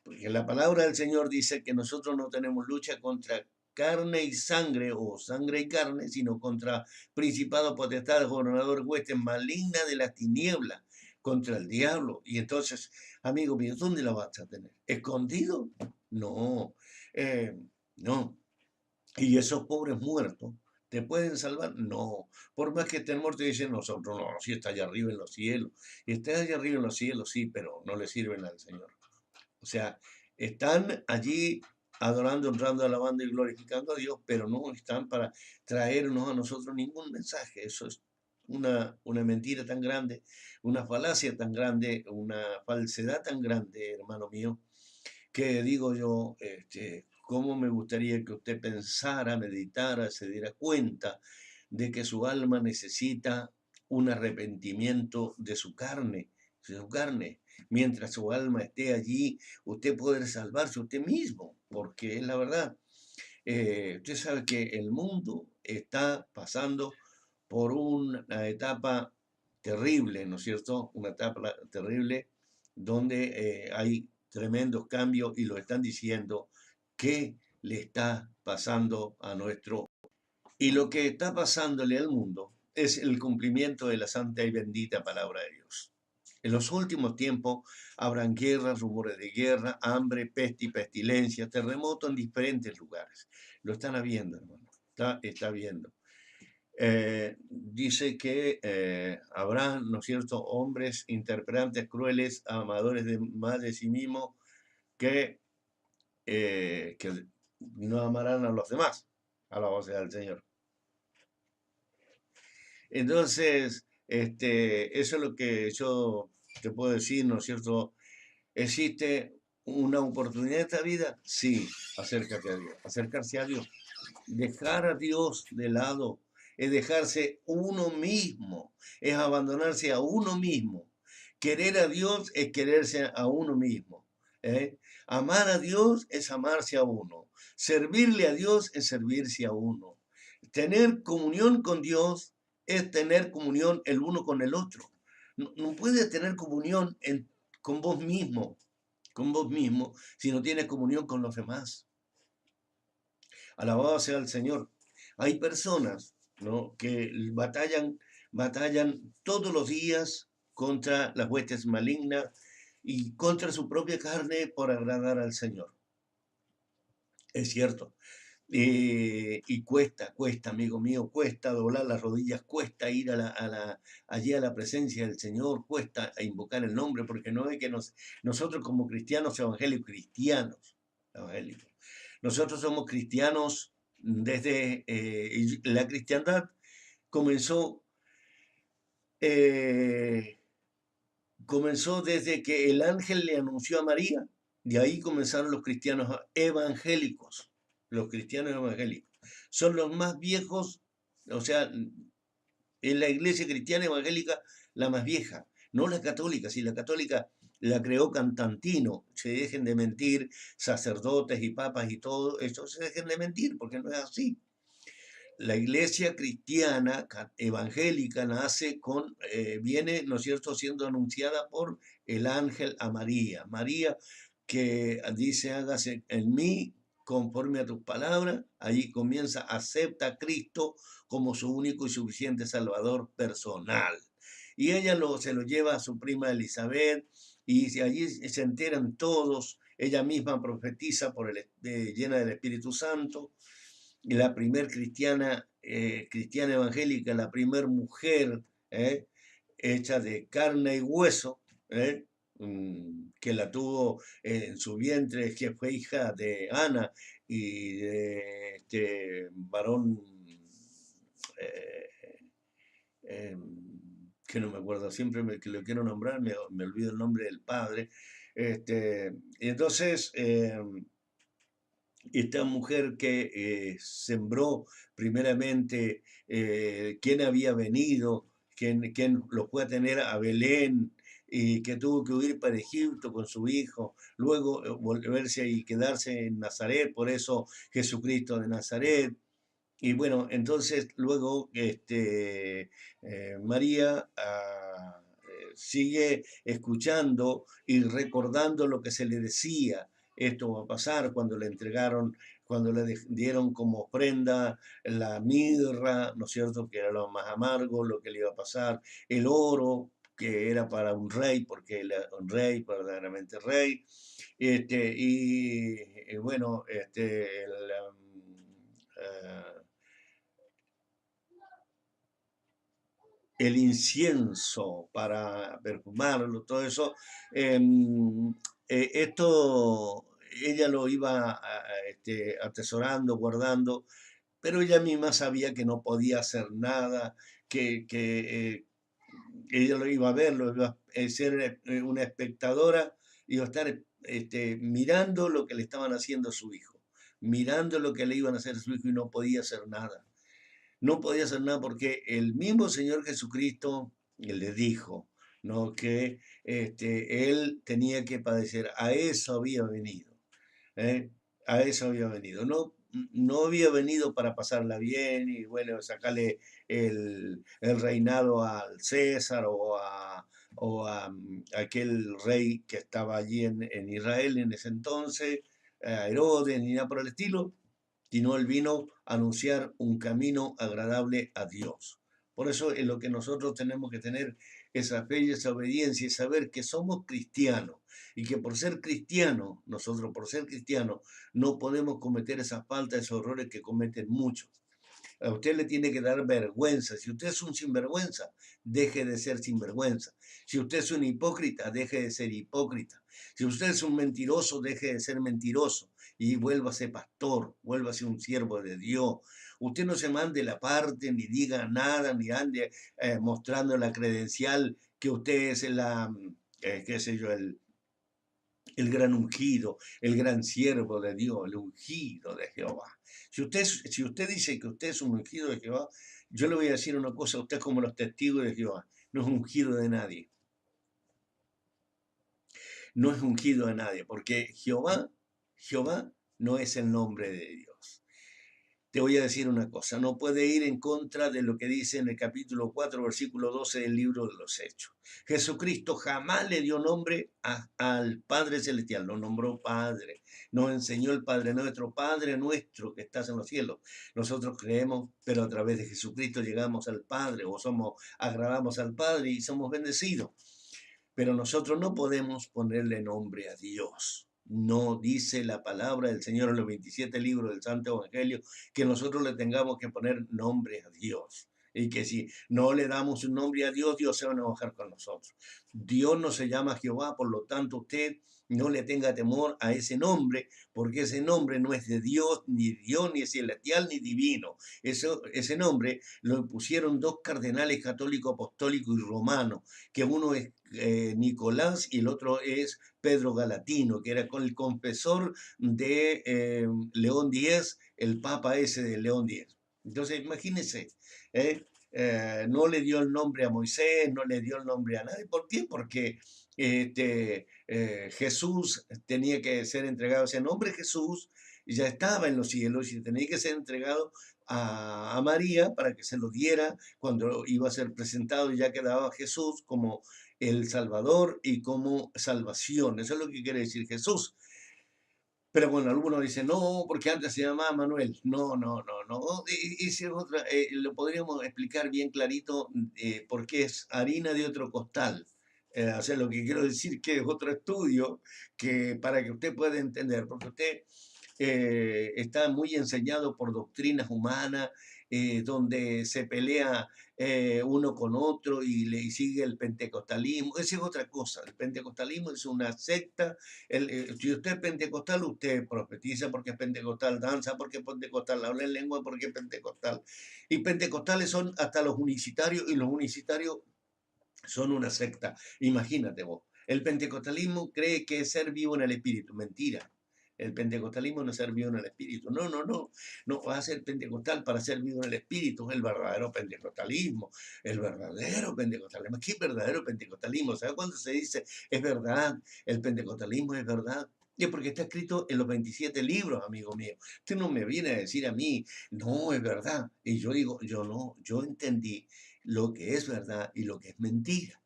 Porque la palabra del Señor dice que nosotros no tenemos lucha contra carne y sangre, o sangre y carne, sino contra principados, potestades, gobernadores, huestes malignas de las tinieblas, contra el diablo. Y entonces, amigo mío, ¿dónde la vas a tener? ¿Escondido? No, eh, no. Y esos pobres muertos, ¿te pueden salvar? No. Por más que estén muertos, dicen nosotros, no, si está allá arriba en los cielos. Y está allá arriba en los cielos, sí, pero no le sirven al Señor. O sea, están allí adorando, honrando, alabando y glorificando a Dios, pero no están para traernos a nosotros ningún mensaje. Eso es una mentira tan grande, una falacia tan grande, una falsedad tan grande, hermano mío, que digo yo, cómo me gustaría que usted pensara, meditara, se diera cuenta de que su alma necesita un arrepentimiento de su carne. Mientras su alma esté allí, usted podrá salvarse usted mismo, porque es la verdad. Usted sabe que el mundo está pasando por una etapa terrible, ¿no es cierto? Una etapa terrible donde hay tremendos cambios y lo están diciendo, qué le está pasando a nuestro... Y lo que está pasándole al mundo es el cumplimiento de la santa y bendita palabra de Dios. En los últimos tiempos habrán guerras, rumores de guerra, hambre, peste y pestilencia, terremotos en diferentes lugares. Lo están habiendo, hermano. Está viendo. Dice que habrá, ¿no es cierto?, hombres interpretantes, crueles, amadores de más de sí mismos, que no amarán a los demás, a la voz del Señor. Entonces, eso es lo que yo te puedo decir, ¿no es cierto? ¿Existe una oportunidad en esta vida? Sí, acércate a Dios, acercarse a Dios. Dejar a Dios de lado es dejarse uno mismo, es abandonarse a uno mismo. Querer a Dios es quererse a uno mismo. ¿Eh? Amar a Dios es amarse a uno. Servirle a Dios es servirse a uno. Tener comunión con Dios es tener comunión el uno con el otro. No puedes tener comunión con vos mismo, si no tienes comunión con los demás. Alabado sea el Señor. Hay personas, ¿no?, que batallan todos los días contra las huestes malignas y contra su propia carne por agradar al Señor. Es cierto. Y cuesta, amigo mío, cuesta doblar las rodillas, cuesta ir allí a la presencia del Señor, cuesta invocar el nombre, porque no es que nosotros como cristianos evangélicos, nosotros somos cristianos desde la cristiandad comenzó, eh, comenzó desde que el ángel le anunció a María. De ahí comenzaron los cristianos evangélicos. Los cristianos evangélicos son los más viejos, o sea, en la iglesia cristiana evangélica la más vieja, no la católica. Si la católica la creó Constantino, se dejen de mentir, sacerdotes y papas y todo eso, se dejen de mentir, porque no es así. La iglesia cristiana evangélica viene, ¿no es cierto?, siendo anunciada por el ángel a María. María que dice, hágase en mí conforme a tus palabras. Allí comienza, acepta a Cristo como su único y suficiente Salvador personal. Y ella se lo lleva a su prima Elizabeth y allí se enteran todos. Ella misma profetiza llena del Espíritu Santo. Y la primer cristiana evangélica, la primer mujer hecha de carne y hueso, que la tuvo en su vientre, que fue hija de Ana y de este varón, eh, que no me acuerdo, siempre que lo quiero nombrar, me olvido el nombre del padre. Y entonces, esta mujer que sembró primeramente quién había venido, quién lo fue a tener a Belén y que tuvo que huir para Egipto con su hijo, luego volverse y quedarse en Nazaret, por eso Jesucristo de Nazaret. Y bueno, entonces luego María sigue escuchando y recordando lo que se le decía. Esto va a pasar cuando le entregaron, cuando le dieron como ofrenda la mirra, ¿no es cierto?, que era lo más amargo, lo que le iba a pasar, el oro, que era para un rey, porque él era un rey, verdaderamente rey, y bueno, el incienso para perfumarlo, todo eso. Esto ella lo iba atesorando, guardando, pero ella misma sabía que no podía hacer nada, que ella lo iba a ver, lo iba a ser una espectadora, iba a estar mirando lo que le estaban haciendo a su hijo, mirando lo que le iban a hacer a su hijo y no podía hacer nada. No podía hacer nada porque el mismo Señor Jesucristo le dijo, ¿no?, que él tenía que padecer. A eso había venido. ¿Eh? A eso había venido. No había venido para pasarla bien y bueno, sacarle el reinado al César o o a aquel rey que estaba allí en Israel en ese entonces, a Herodes, ni nada por el estilo, sino él vino a anunciar un camino agradable a Dios. Por eso es lo que nosotros tenemos que tener esa fe y esa obediencia y saber que somos cristianos y que por ser cristianos, nosotros por ser cristianos, no podemos cometer esas faltas, esos errores que cometen muchos. A usted le tiene que dar vergüenza. Si usted es un sinvergüenza, deje de ser sinvergüenza. Si usted es un hipócrita, deje de ser hipócrita. Si usted es un mentiroso, deje de ser mentiroso y vuélvase pastor, vuélvase un siervo de Dios. Usted no se mande la parte, ni diga nada, ni ande mostrando la credencial que usted es qué sé yo, el gran ungido, el gran siervo de Dios, el ungido de Jehová. Si usted dice que usted es un ungido de Jehová, yo le voy a decir una cosa, usted es como los testigos de Jehová, no es ungido de nadie, no es ungido de nadie, porque Jehová no es el nombre de Dios. Te voy a decir una cosa, no puede ir en contra de lo que dice en el capítulo 4, versículo 12 del libro de los Hechos. Jesucristo jamás le dio nombre al Padre Celestial, lo nombró Padre, nos enseñó el Padre nuestro, Padre nuestro que estás en los cielos. Nosotros creemos, pero a través de Jesucristo llegamos al Padre o agradamos al Padre y somos bendecidos. Pero nosotros no podemos ponerle nombre a Dios. No dice la palabra del Señor en los 27 libros del Santo Evangelio que nosotros le tengamos que poner nombre a Dios. Y que si no le damos un nombre a Dios, Dios se va a enojar con nosotros. Dios no se llama Jehová, por lo tanto usted no le tenga temor a ese nombre, porque ese nombre no es de Dios, ni celestial, ni divino. Ese nombre lo pusieron dos cardenales católicos, apostólicos y romanos, que uno es Nicolás y el otro es Pedro Galatino, que era con el confesor de León X, el papa ese de León X. Entonces, imagínense, no le dio el nombre a Moisés, no le dio el nombre a nadie. ¿Por qué? Porque Jesús tenía que ser entregado, ese nombre Jesús ya estaba en los cielos y tenía que ser entregado a María para que se lo diera cuando iba a ser presentado, ya quedaba Jesús como el Salvador y como salvación. Eso es lo que quiere decir Jesús. Pero bueno, algunos dicen, no, porque antes se llamaba Manuel. No, no, no, no. Y si es otra, lo podríamos explicar bien clarito porque es harina de otro costal. O sea, lo que quiero decir que es otro estudio que para que usted pueda entender, porque usted está muy enseñado por doctrinas humanas, donde se pelea uno con otro y sigue el pentecostalismo. Esa es otra cosa. El pentecostalismo es una secta. Si usted es pentecostal, usted profetiza porque es pentecostal, danza porque es pentecostal, habla en lengua porque es pentecostal. Y pentecostales son hasta los unicitarios y los unicitarios son una secta. Imagínate vos. El pentecostalismo cree que es ser vivo en el espíritu. Mentira. El pentecostalismo no es ser vivo en el espíritu. No, no, no. No vas a ser pentecostal para ser vivo en el espíritu. Es el verdadero pentecostalismo. El verdadero pentecostalismo. ¿Qué verdadero pentecostalismo? ¿Sabes cuándo se dice es verdad? El pentecostalismo es verdad. Y es porque está escrito en los 27 libros, amigo mío. Usted no me viene a decir a mí, no, es verdad. Y yo digo, yo no, yo entendí lo que es verdad y lo que es mentira.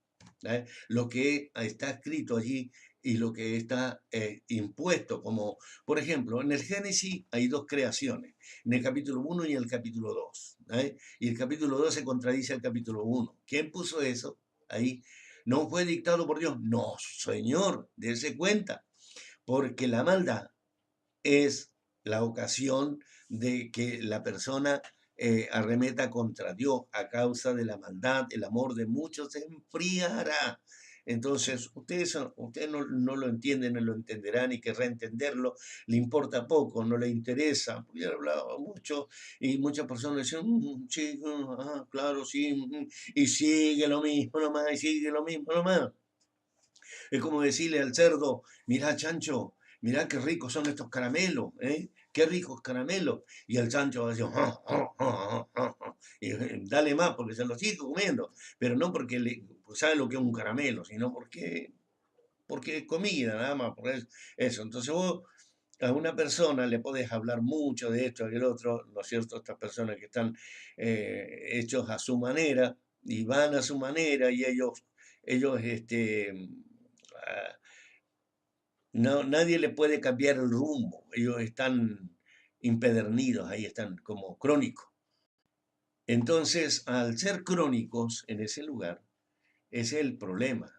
Lo que está escrito allí y lo que está impuesto, como por ejemplo, en el Génesis hay dos creaciones, en el capítulo 1 y en el capítulo 2. Y el capítulo 2 se contradice al capítulo 1. ¿Quién puso eso ahí? ¿No fue dictado por Dios? No, Señor, dése cuenta, porque la maldad es la ocasión de que la persona arremeta contra Dios a causa de la maldad, el amor de muchos se enfriará. Entonces, ustedes no lo entienden, no lo entenderán y querrá entenderlo, le importa poco, no le interesa. Porque ya hablaba mucho y muchas personas decían, sí, claro, sí, y sigue lo mismo nomás, y sigue lo mismo nomás. Es como decirle al cerdo, mirá, chancho, mirá qué ricos son estos caramelos, ¿eh? Qué ricos caramelos. Y el chancho va a decir, y dale más porque se los sigue comiendo. Pero no porque pues, sabe lo que es un caramelo, sino porque es comida, nada más. Por eso. Entonces vos a una persona le podés hablar mucho de esto, del otro, ¿no es cierto? Estas personas que están hechos a su manera y van a su manera y ellos ellos, ah, no, nadie le puede cambiar el rumbo, ellos están impedernidos, ahí están como crónicos. Entonces, al ser crónicos en ese lugar, ese es el problema.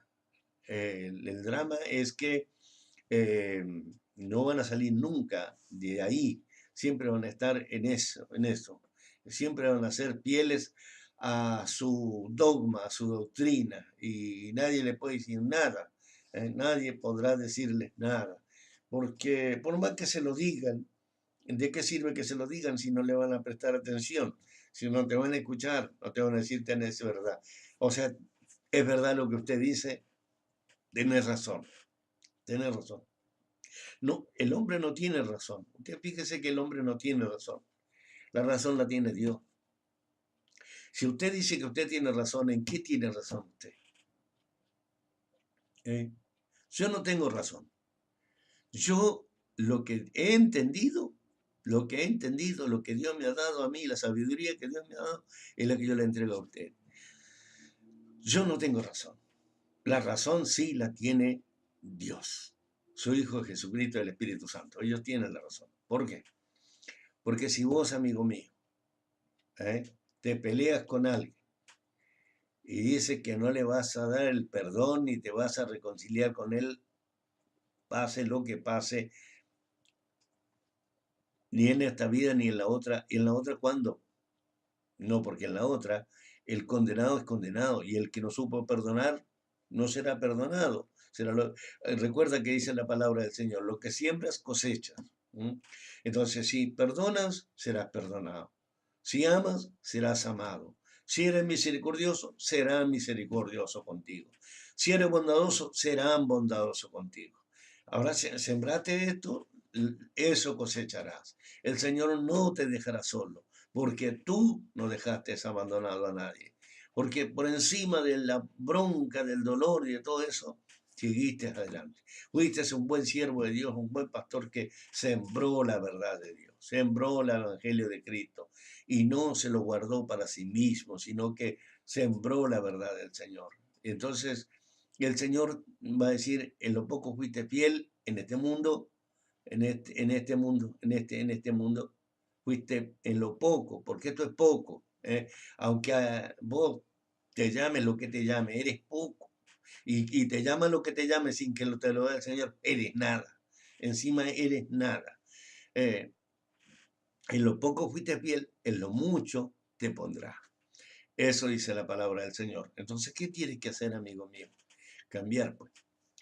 El drama es que eh, no van a salir nunca de ahí, siempre van a estar en eso, siempre van a ser fieles a su dogma, a su doctrina, y nadie le puede decir nada, nadie podrá decirles nada, porque por más que se lo digan, ¿de qué sirve que se lo digan si no le van a prestar atención? Si no te van a escuchar, no te van a decir tenés verdad. O sea, es verdad lo que usted dice, tenés razón, tenés razón. No, el hombre no tiene razón. Usted fíjese que el hombre no tiene razón. La razón la tiene Dios. Si usted dice que usted tiene razón, ¿en qué tiene razón usted? ¿Eh? Yo no tengo razón. Yo lo que he entendido, lo que Dios me ha dado a mí, la sabiduría que Dios me ha dado, es la que yo le entrego a usted. Yo no tengo razón. La razón sí la tiene Dios. Su Hijo Jesucristo y el Espíritu Santo. Ellos tienen la razón. ¿Por qué? Porque si vos, amigo mío, te peleas con alguien y dices que no le vas a dar el perdón ni te vas a reconciliar con él, pase lo que pase, ni en esta vida ni en la otra. ¿Y en la otra cuándo? No, porque en la otra el condenado es condenado y el que no supo perdonar no será perdonado. Recuerda que dice la palabra del Señor, lo que siembras cosechas. Entonces, si perdonas, serás perdonado. Si amas, serás amado. Si eres misericordioso, será misericordioso contigo. Si eres bondadoso, serán bondadosos contigo. Ahora, sembrate esto, eso cosecharás. El Señor no te dejará solo, porque tú no dejaste abandonado a nadie. Porque por encima de la bronca, del dolor y de todo eso, seguiste adelante. Fuiste un buen siervo de Dios, un buen pastor que sembró la verdad de Dios, sembró el evangelio de Cristo y no se lo guardó para sí mismo, sino que sembró la verdad del Señor. Entonces, el Señor va a decir, en lo poco fuiste fiel en este mundo, en este mundo, fuiste en lo poco, porque esto es poco. Aunque vos te llames lo que te llame, eres poco. Y te llama lo que te llame sin que te lo dé el Señor, eres nada. Encima eres nada. Eh, en lo poco fuiste fiel, en lo mucho te pondrá. Eso dice la palabra del Señor. Entonces, ¿qué tienes que hacer, amigo mío? Cambiar, pues.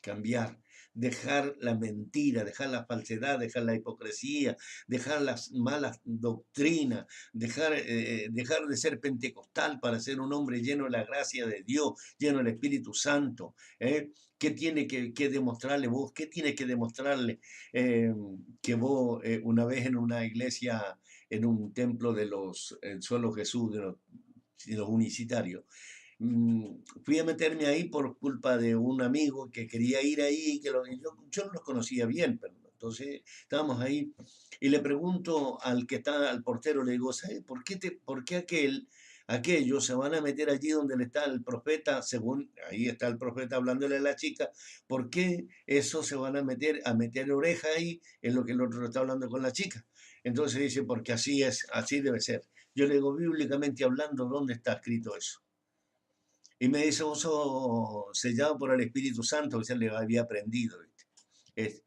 Cambiar. Dejar la mentira, dejar la falsedad, dejar la hipocresía, dejar las malas doctrinas, dejar de ser pentecostal para ser un hombre lleno de la gracia de Dios, lleno del Espíritu Santo. ¿Qué tiene que demostrarle vos? ¿Qué tiene que demostrarle que vos una vez en una iglesia, en un templo de los, el solo Jesús, de los unicitarios, fui a meterme ahí por culpa de un amigo que quería ir ahí, yo no los conocía bien, pero entonces estábamos ahí y le pregunto al que está, al portero, le digo, ¿sabes por qué aquellos se van a meter allí donde está el profeta, según ahí está el profeta hablándole a la chica, ¿por qué esos se van a meter oreja ahí en lo que el otro está hablando con la chica? Entonces dice, porque así es, así debe ser. Yo le digo, bíblicamente hablando, ¿dónde está escrito eso? Y me dice, vos sos sellado por el Espíritu Santo, que se le había aprendido. ¿Viste?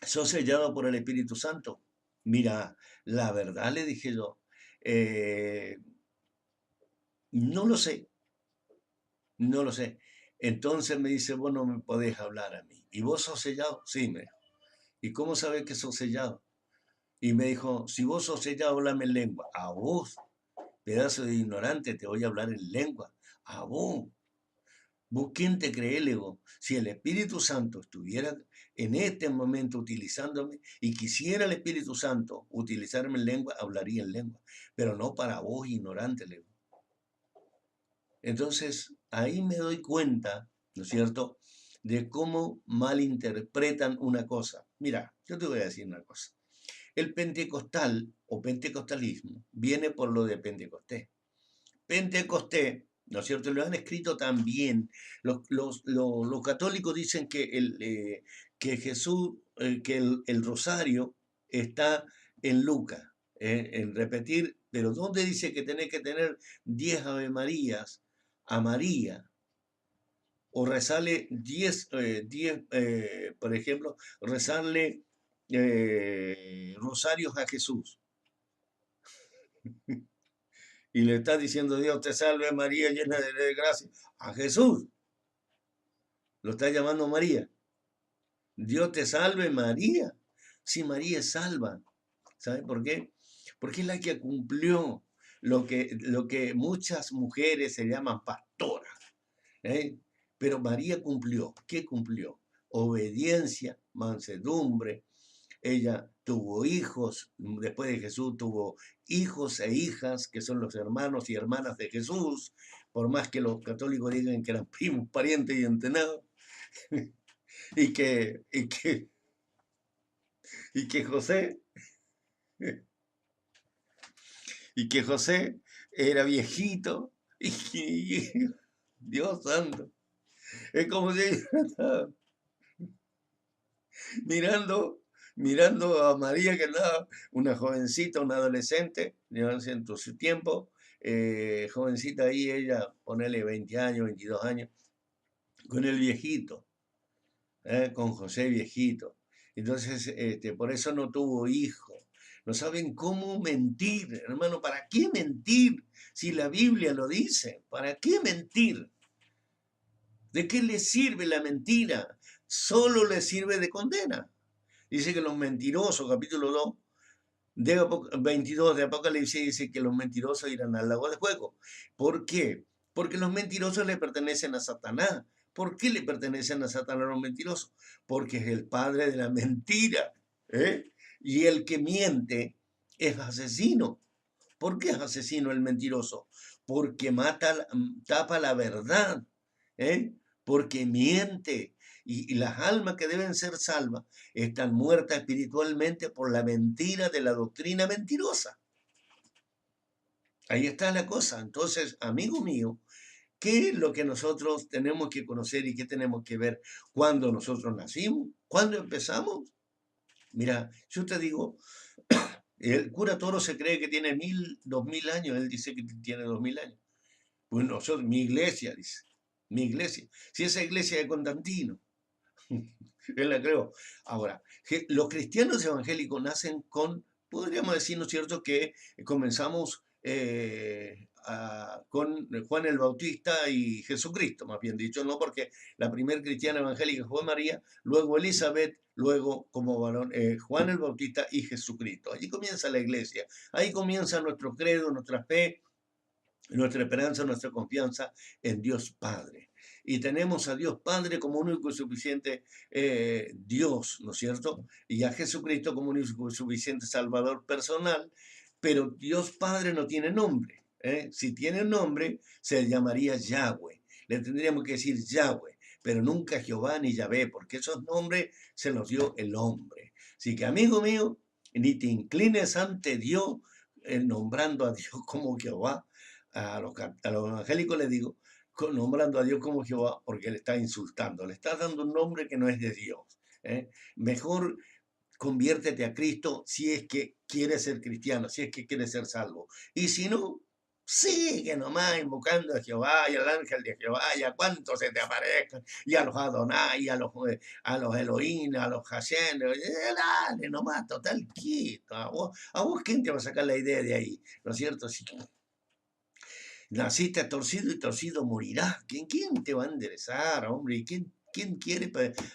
¿Sos sellado por el Espíritu Santo? Mira, la verdad le dije yo, eh, no lo sé, no lo sé. Entonces me dice, vos no me podés hablar a mí. ¿Y vos sos sellado? Sí, me dijo. ¿Y cómo sabés que sos sellado? Y me dijo, si vos sos sellado, háblame en lengua. A vos, pedazo de ignorante, te voy a hablar en lengua. A vos. ¿Vos quién te cree, Lego? Si el Espíritu Santo estuviera en este momento utilizándome y quisiera el Espíritu Santo utilizarme en lengua, hablaría en lengua, pero no para vos, ignorante, Lego. Entonces, ahí me doy cuenta, ¿no es cierto?, de cómo malinterpretan una cosa. Mira, yo te voy a decir una cosa. El pentecostal o pentecostalismo viene por lo de Pentecostés. Pentecostés ¿no es cierto? Lo han escrito también. Los católicos dicen que Jesús, que el rosario está en Lucas, en repetir, pero ¿dónde dice que tenés que tener 10 Ave Marías a María? O rezarle 10 por ejemplo, rezarle rosarios a Jesús. Y le está diciendo Dios te salve María llena de gracia a Jesús. Lo está llamando María. Dios te salve María. Si María es salva. ¿Sabe por qué? Porque es la que cumplió lo que muchas mujeres se llaman pastoras. ¿Eh? Pero María cumplió. ¿Qué cumplió? Obediencia, mansedumbre. Ella tuvo hijos, después de Jesús tuvo hijos e hijas, que son los hermanos y hermanas de Jesús, por más que los católicos digan que eran primos, parientes y entenados, y que, y que, y que José, y que José era viejito, y Dios santo, es como si estaba mirando, mirando a María, que era una jovencita, una adolescente, en su tiempo, jovencita ahí, ella, ponele 20 años, 22 años, con el viejito, con José viejito. Entonces, por eso no tuvo hijo. No saben cómo mentir, hermano. ¿Para qué mentir? Si la Biblia lo dice, ¿para qué mentir? ¿De qué le sirve la mentira? Solo le sirve de condena. Dice que los mentirosos, capítulo 2, 22 de Apocalipsis, dice que los mentirosos irán al lago de fuego. ¿Por qué? Porque los mentirosos le pertenecen a Satanás. ¿Por qué le pertenecen a Satanás los mentirosos? Porque es el padre de la mentira. ¿Eh? Y el que miente es asesino. ¿Por qué es asesino el mentiroso? Porque tapa la verdad. ¿Eh? Porque miente. Y las almas que deben ser salvas están muertas espiritualmente por la mentira de la doctrina mentirosa. Ahí está la cosa. Entonces, amigo mío, ¿qué es lo que nosotros tenemos que conocer y qué tenemos que ver cuando nosotros nacimos? ¿Cuándo empezamos? Mira, yo te digo, el cura Toro se cree que tiene 2000 años, él dice que tiene 2000 años. Pues nosotros, mi iglesia, dice, mi iglesia. Si esa iglesia de Constantino, él la creó. Ahora, los cristianos evangélicos nacen con, podríamos decir, ¿no es cierto?, que comenzamos con Juan el Bautista y Jesucristo, más bien dicho, no porque la primer cristiana evangélica fue María, luego Elizabeth, luego como varón Juan el Bautista y Jesucristo. Allí comienza la iglesia, ahí comienza nuestro credo, nuestra fe, nuestra esperanza, nuestra confianza en Dios Padre. Y tenemos a Dios Padre como único y suficiente Dios, ¿no es cierto? Y a Jesucristo como único y suficiente Salvador personal, pero Dios Padre no tiene nombre. Si tiene nombre, se llamaría Yahweh. Le tendríamos que decir Yahweh, pero nunca Jehová ni Yahvé, porque esos nombres se los dio el hombre. Así que, amigo mío, ni te inclines ante Dios nombrando a Dios como Jehová. A los evangélicos les digo, nombrando a Dios como Jehová, porque le está insultando, le está dando un nombre que no es de Dios. Mejor conviértete a Cristo si es que quieres ser cristiano, si es que quieres ser salvo. Y si no, sigue nomás invocando a Jehová y al ángel de Jehová y a cuantos se te aparezcan, y a los Adonai, y a los Elohim, a los Hashem, dale nomás, total quieto. ¿A vos quién te va a sacar la idea de ahí? ¿No es cierto? Si naciste torcido y torcido morirás. ¿Quién te va a enderezar, hombre? ¿Y quién quiere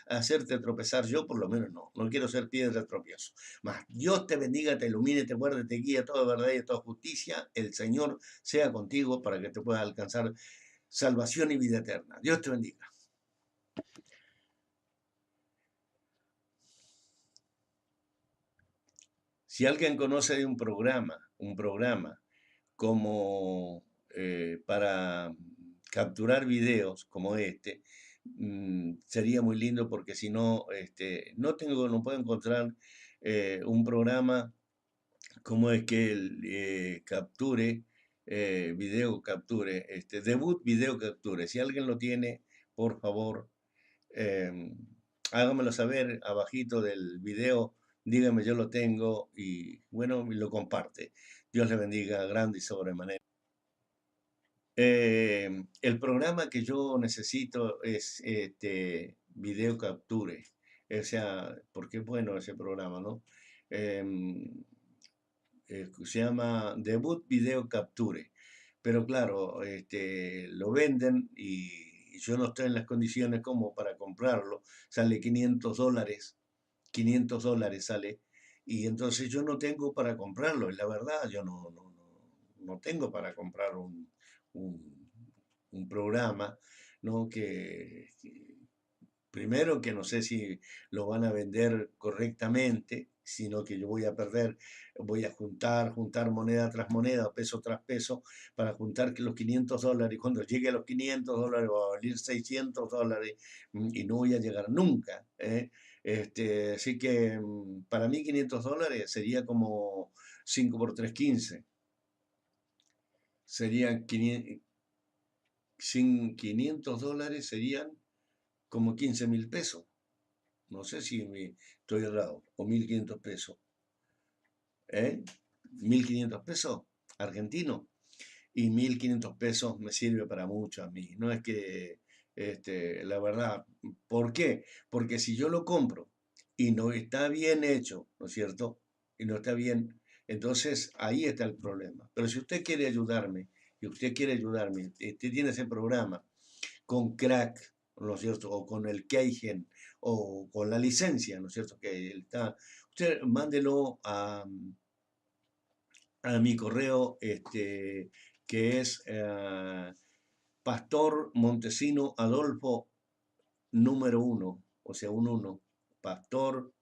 hacerte tropezar? Yo por lo menos no quiero ser piedra de tropiezo. Mas Dios te bendiga, te ilumine, te guarde, te guíe a toda verdad y a toda justicia. El Señor sea contigo para que te puedas alcanzar salvación y vida eterna. Dios te bendiga. Si alguien conoce de un programa como para capturar videos como este, sería muy lindo porque si no, no puedo encontrar un programa como es que él capture video capture, debut video capture. Si alguien lo tiene, por favor, em, hágamelo saber abajito del video, dígame yo lo tengo y bueno, y lo comparte. Dios le bendiga grande y sobremanera. El programa que yo necesito es Video Capture. O sea, porque es bueno ese programa, ¿no? Em, Se llama Debut Video Capture. Pero claro, lo venden y yo no estoy en las condiciones como para comprarlo. Sale $500, $500 sale. Y entonces yo no tengo para comprarlo, es la verdad, yo no tengo para comprar un- un programa, ¿no? Primero que no sé si lo van a vender correctamente, sino que yo voy a perder, voy a juntar moneda tras moneda, peso tras peso, para juntar que los $500, y cuando llegue a los $500 va a valer $600, y no voy a llegar nunca, ¿eh? Así que para mí $500 sería como 5 por 3 15. Serían $500 serían como 15.000 pesos. No sé si estoy errado. O 1.500 pesos. ¿Eh? 1.500 pesos argentinos. Y 1.500 pesos me sirve para mucho a mí. No es que, la verdad, ¿por qué? Porque si yo lo compro y no está bien hecho, ¿no es cierto? Y no está bien, entonces ahí está el problema. Pero si usted quiere ayudarme, y usted quiere ayudarme, usted tiene ese programa con crack, ¿no es cierto? O con el Keigen, o con la licencia, ¿no es cierto? Que está, usted mándelo a mi correo, que es Pastor Montesino Adolfo número uno, o sea, un uno, Pastor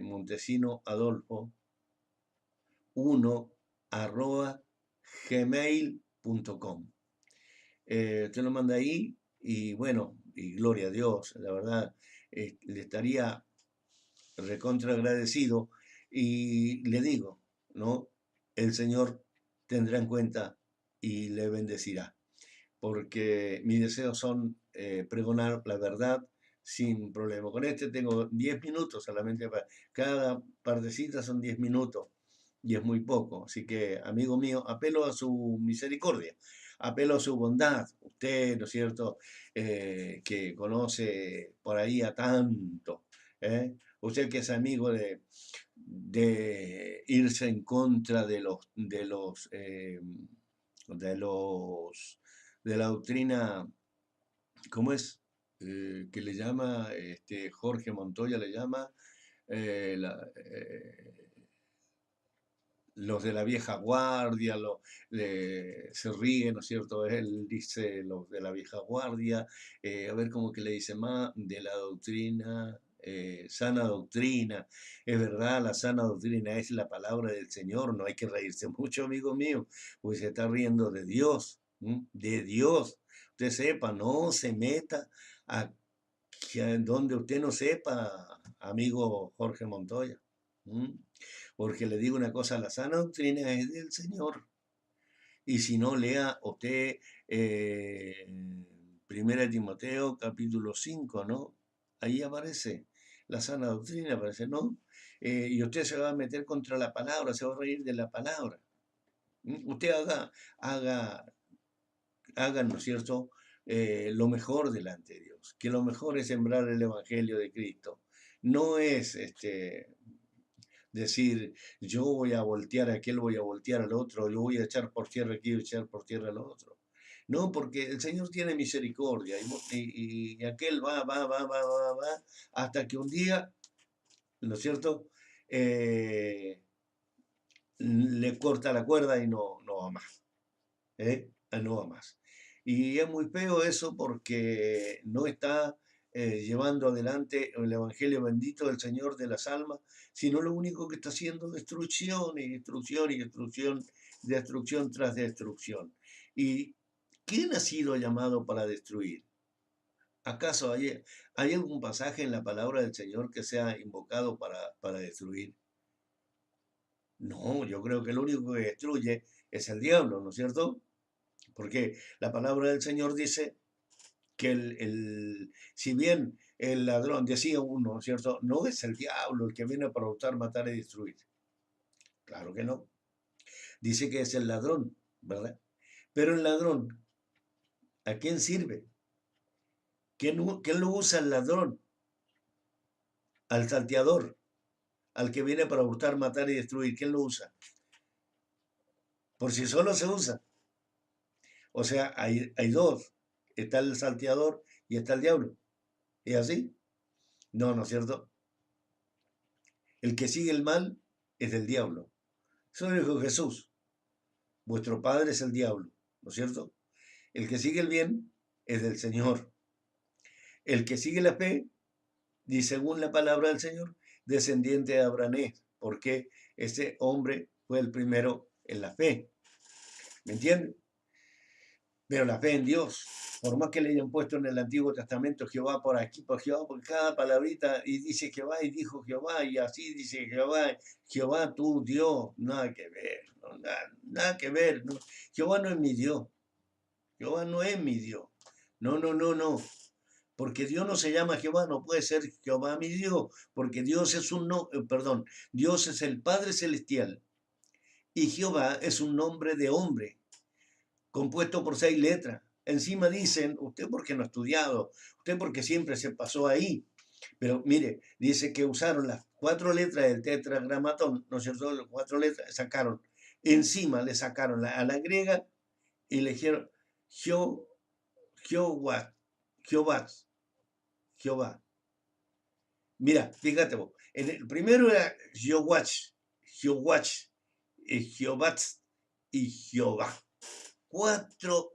Montesino Adolfo uno arroba gmail.com. Usted lo manda ahí y bueno, y gloria a Dios, la verdad, le estaría recontra agradecido y le digo, ¿no? El Señor tendrá en cuenta y le bendecirá, porque mis deseos son pregonar la verdad sin problema. Con este tengo 10 minutos solamente, cada partecita son 10 minutos y es muy poco. Así que, amigo mío, apelo a su misericordia, apelo a su bondad. Usted, ¿no es cierto?, que conoce por ahí a tanto, ¿eh? Usted que es amigo de irse en contra de los, de la doctrina, ¿cómo es? Que le llama, Jorge Montoya le llama, eh, la- eh, los de la vieja guardia, se ríe, ¿no es cierto? Él dice los de la vieja guardia, a ver cómo que le dice más, de la doctrina, sana doctrina. Es verdad, la sana doctrina es la palabra del Señor, no hay que reírse mucho, amigo mío, pues se está riendo de Dios, ¿m? De Dios. Usted sepa, no se meta a donde usted no sepa, amigo Jorge Montoya. ¿M? Porque le digo una cosa, la sana doctrina es del Señor. Y si no, lea usted Primera de Timoteo capítulo 5, ¿no? Ahí aparece la sana doctrina, aparece, ¿no? Y usted se va a meter contra la palabra, se va a reír de la palabra. Usted haga, hagan, ¿no es cierto?, lo mejor delante de Dios, que lo mejor es sembrar el Evangelio de Cristo. No es decir, yo voy a voltear a aquel, voy a voltear al otro, yo voy a echar por tierra aquí, voy a echar por tierra al otro. No, porque el Señor tiene misericordia y aquel va, hasta que un día, ¿no es cierto?, le corta la cuerda y no va más. No va más. Y es muy feo eso porque no está llevando adelante el Evangelio bendito del Señor de las almas, sino lo único que está haciendo es destrucción y destrucción y destrucción, destrucción tras destrucción. ¿Y quién ha sido llamado para destruir? ¿Acaso hay algún pasaje en la palabra del Señor que sea invocado para destruir? No, yo creo que lo único que destruye es el diablo, ¿no es cierto? Porque la palabra del Señor dice que si bien el ladrón, decía uno, ¿no es cierto? No es el diablo el que viene para hurtar, matar y destruir. Claro que no. Dice que es el ladrón, ¿verdad? Pero el ladrón, ¿a quién sirve? ¿Quién lo usa el ladrón? Al salteador, al que viene para hurtar, matar y destruir. ¿Quién lo usa? Por si solo se usa. O sea, hay dos. Está el salteador y está el diablo. ¿Es así? No, ¿no es cierto? El que sigue el mal es del diablo. Eso lo dijo Jesús. Vuestro padre es el diablo, ¿no es cierto? El que sigue el bien es del Señor. El que sigue la fe, y según la palabra del Señor, descendiente de Abraham, porque ese hombre fue el primero en la fe. ¿Me entienden? Pero la fe en Dios, por más que le hayan puesto en el Antiguo Testamento Jehová por aquí, por Jehová, por cada palabrita, y dice Jehová, y dijo Jehová, y así dice Jehová, Jehová tu Dios, nada que ver, no, nada que ver, no. Jehová no es mi Dios, Jehová no es mi Dios, no, no, no, no, porque Dios no se llama Jehová, no puede ser Jehová mi Dios, porque Dios es perdón, Dios es el Padre Celestial, y Jehová es un nombre de hombre, compuesto por 6 letras. Encima dicen, usted porque no ha estudiado, usted porque siempre se pasó ahí, pero mire, dice que usaron las 4 letras del tetragramatón, ¿no es cierto? Las 4 letras, sacaron, encima le sacaron a la griega y le dijeron Jehová, Jehová, Jehová. Mira, fíjate vos, el primero era Jehová, Jehová, Jehová y Jehová.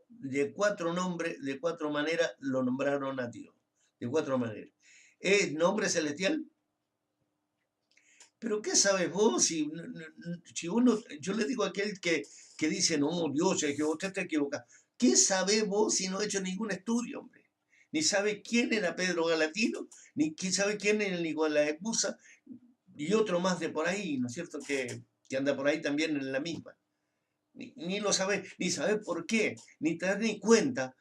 De cuatro nombres, de 4 maneras lo nombraron a Dios. De 4 maneras. ¿Es nombre celestial? Pero ¿qué sabes vos si uno, yo le digo a aquel que dice, no, Dios, es que usted está equivocado. ¿Qué sabes vos si no ha hecho ningún estudio, hombre? Ni sabe quién era Pedro Galatino, ni quién sabe quién era Nicolás Espusa, y otro más de por ahí, ¿no es cierto? Que anda por ahí también en la misma. Ni lo sabes, ni sabes por qué, ni te das ni cuenta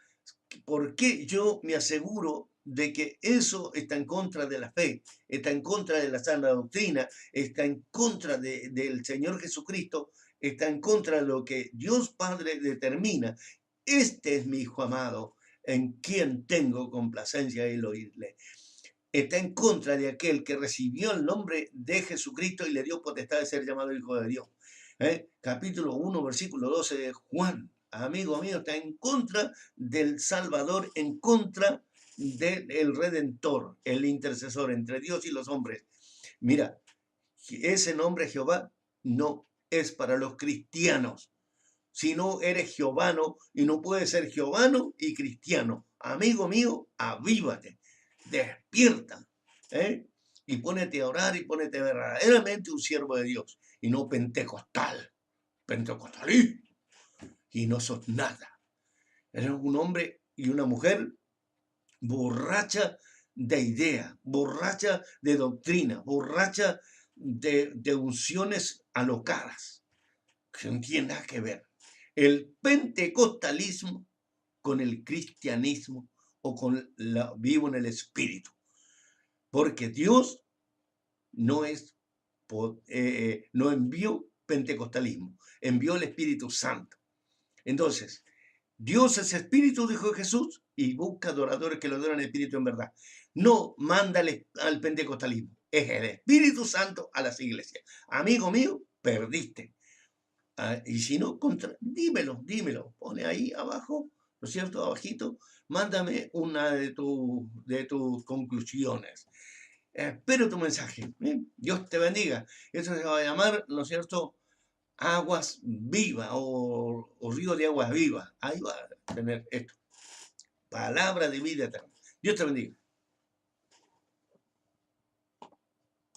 por qué yo me aseguro de que eso está en contra de la fe, está en contra de la sana doctrina, está en contra del Señor Jesucristo, está en contra de lo que Dios Padre determina. Este es mi Hijo amado, en quien tengo complacencia el oírle. Está en contra de aquel que recibió el nombre de Jesucristo y le dio potestad de ser llamado Hijo de Dios. Capítulo 1, versículo 12 de Juan. Amigo mío, está en contra del Salvador, en contra del Redentor, el intercesor entre Dios y los hombres. Mira, ese nombre Jehová no es para los cristianos. Si no eres jehovano, y no puedes ser jehovano y cristiano. Amigo mío, avívate, despierta, y pónete a orar y pónete verdaderamente un siervo de Dios, y no pentecostalí, y no sos nada. Eres un hombre y una mujer borracha de ideas, borracha de doctrina, borracha de unciones alocadas, que no tiene nada que ver el pentecostalismo con el cristianismo o con la vivo en el espíritu, porque Dios no no envió pentecostalismo, envió el Espíritu Santo. Entonces, Dios es espíritu, dijo Jesús, y busca adoradores que lo adoran en espíritu en verdad. No manda al pentecostalismo, es el Espíritu Santo a las iglesias. Amigo mío, perdiste. Y si no, dímelo, pone ahí abajo, ¿no es cierto? Abajito, mándame una de tus conclusiones. Espero tu mensaje. Dios te bendiga. Eso se va a llamar, ¿no es cierto? Aguas vivas o río de aguas vivas. Ahí va a tener esto. Palabra de vida eterna. Dios te bendiga.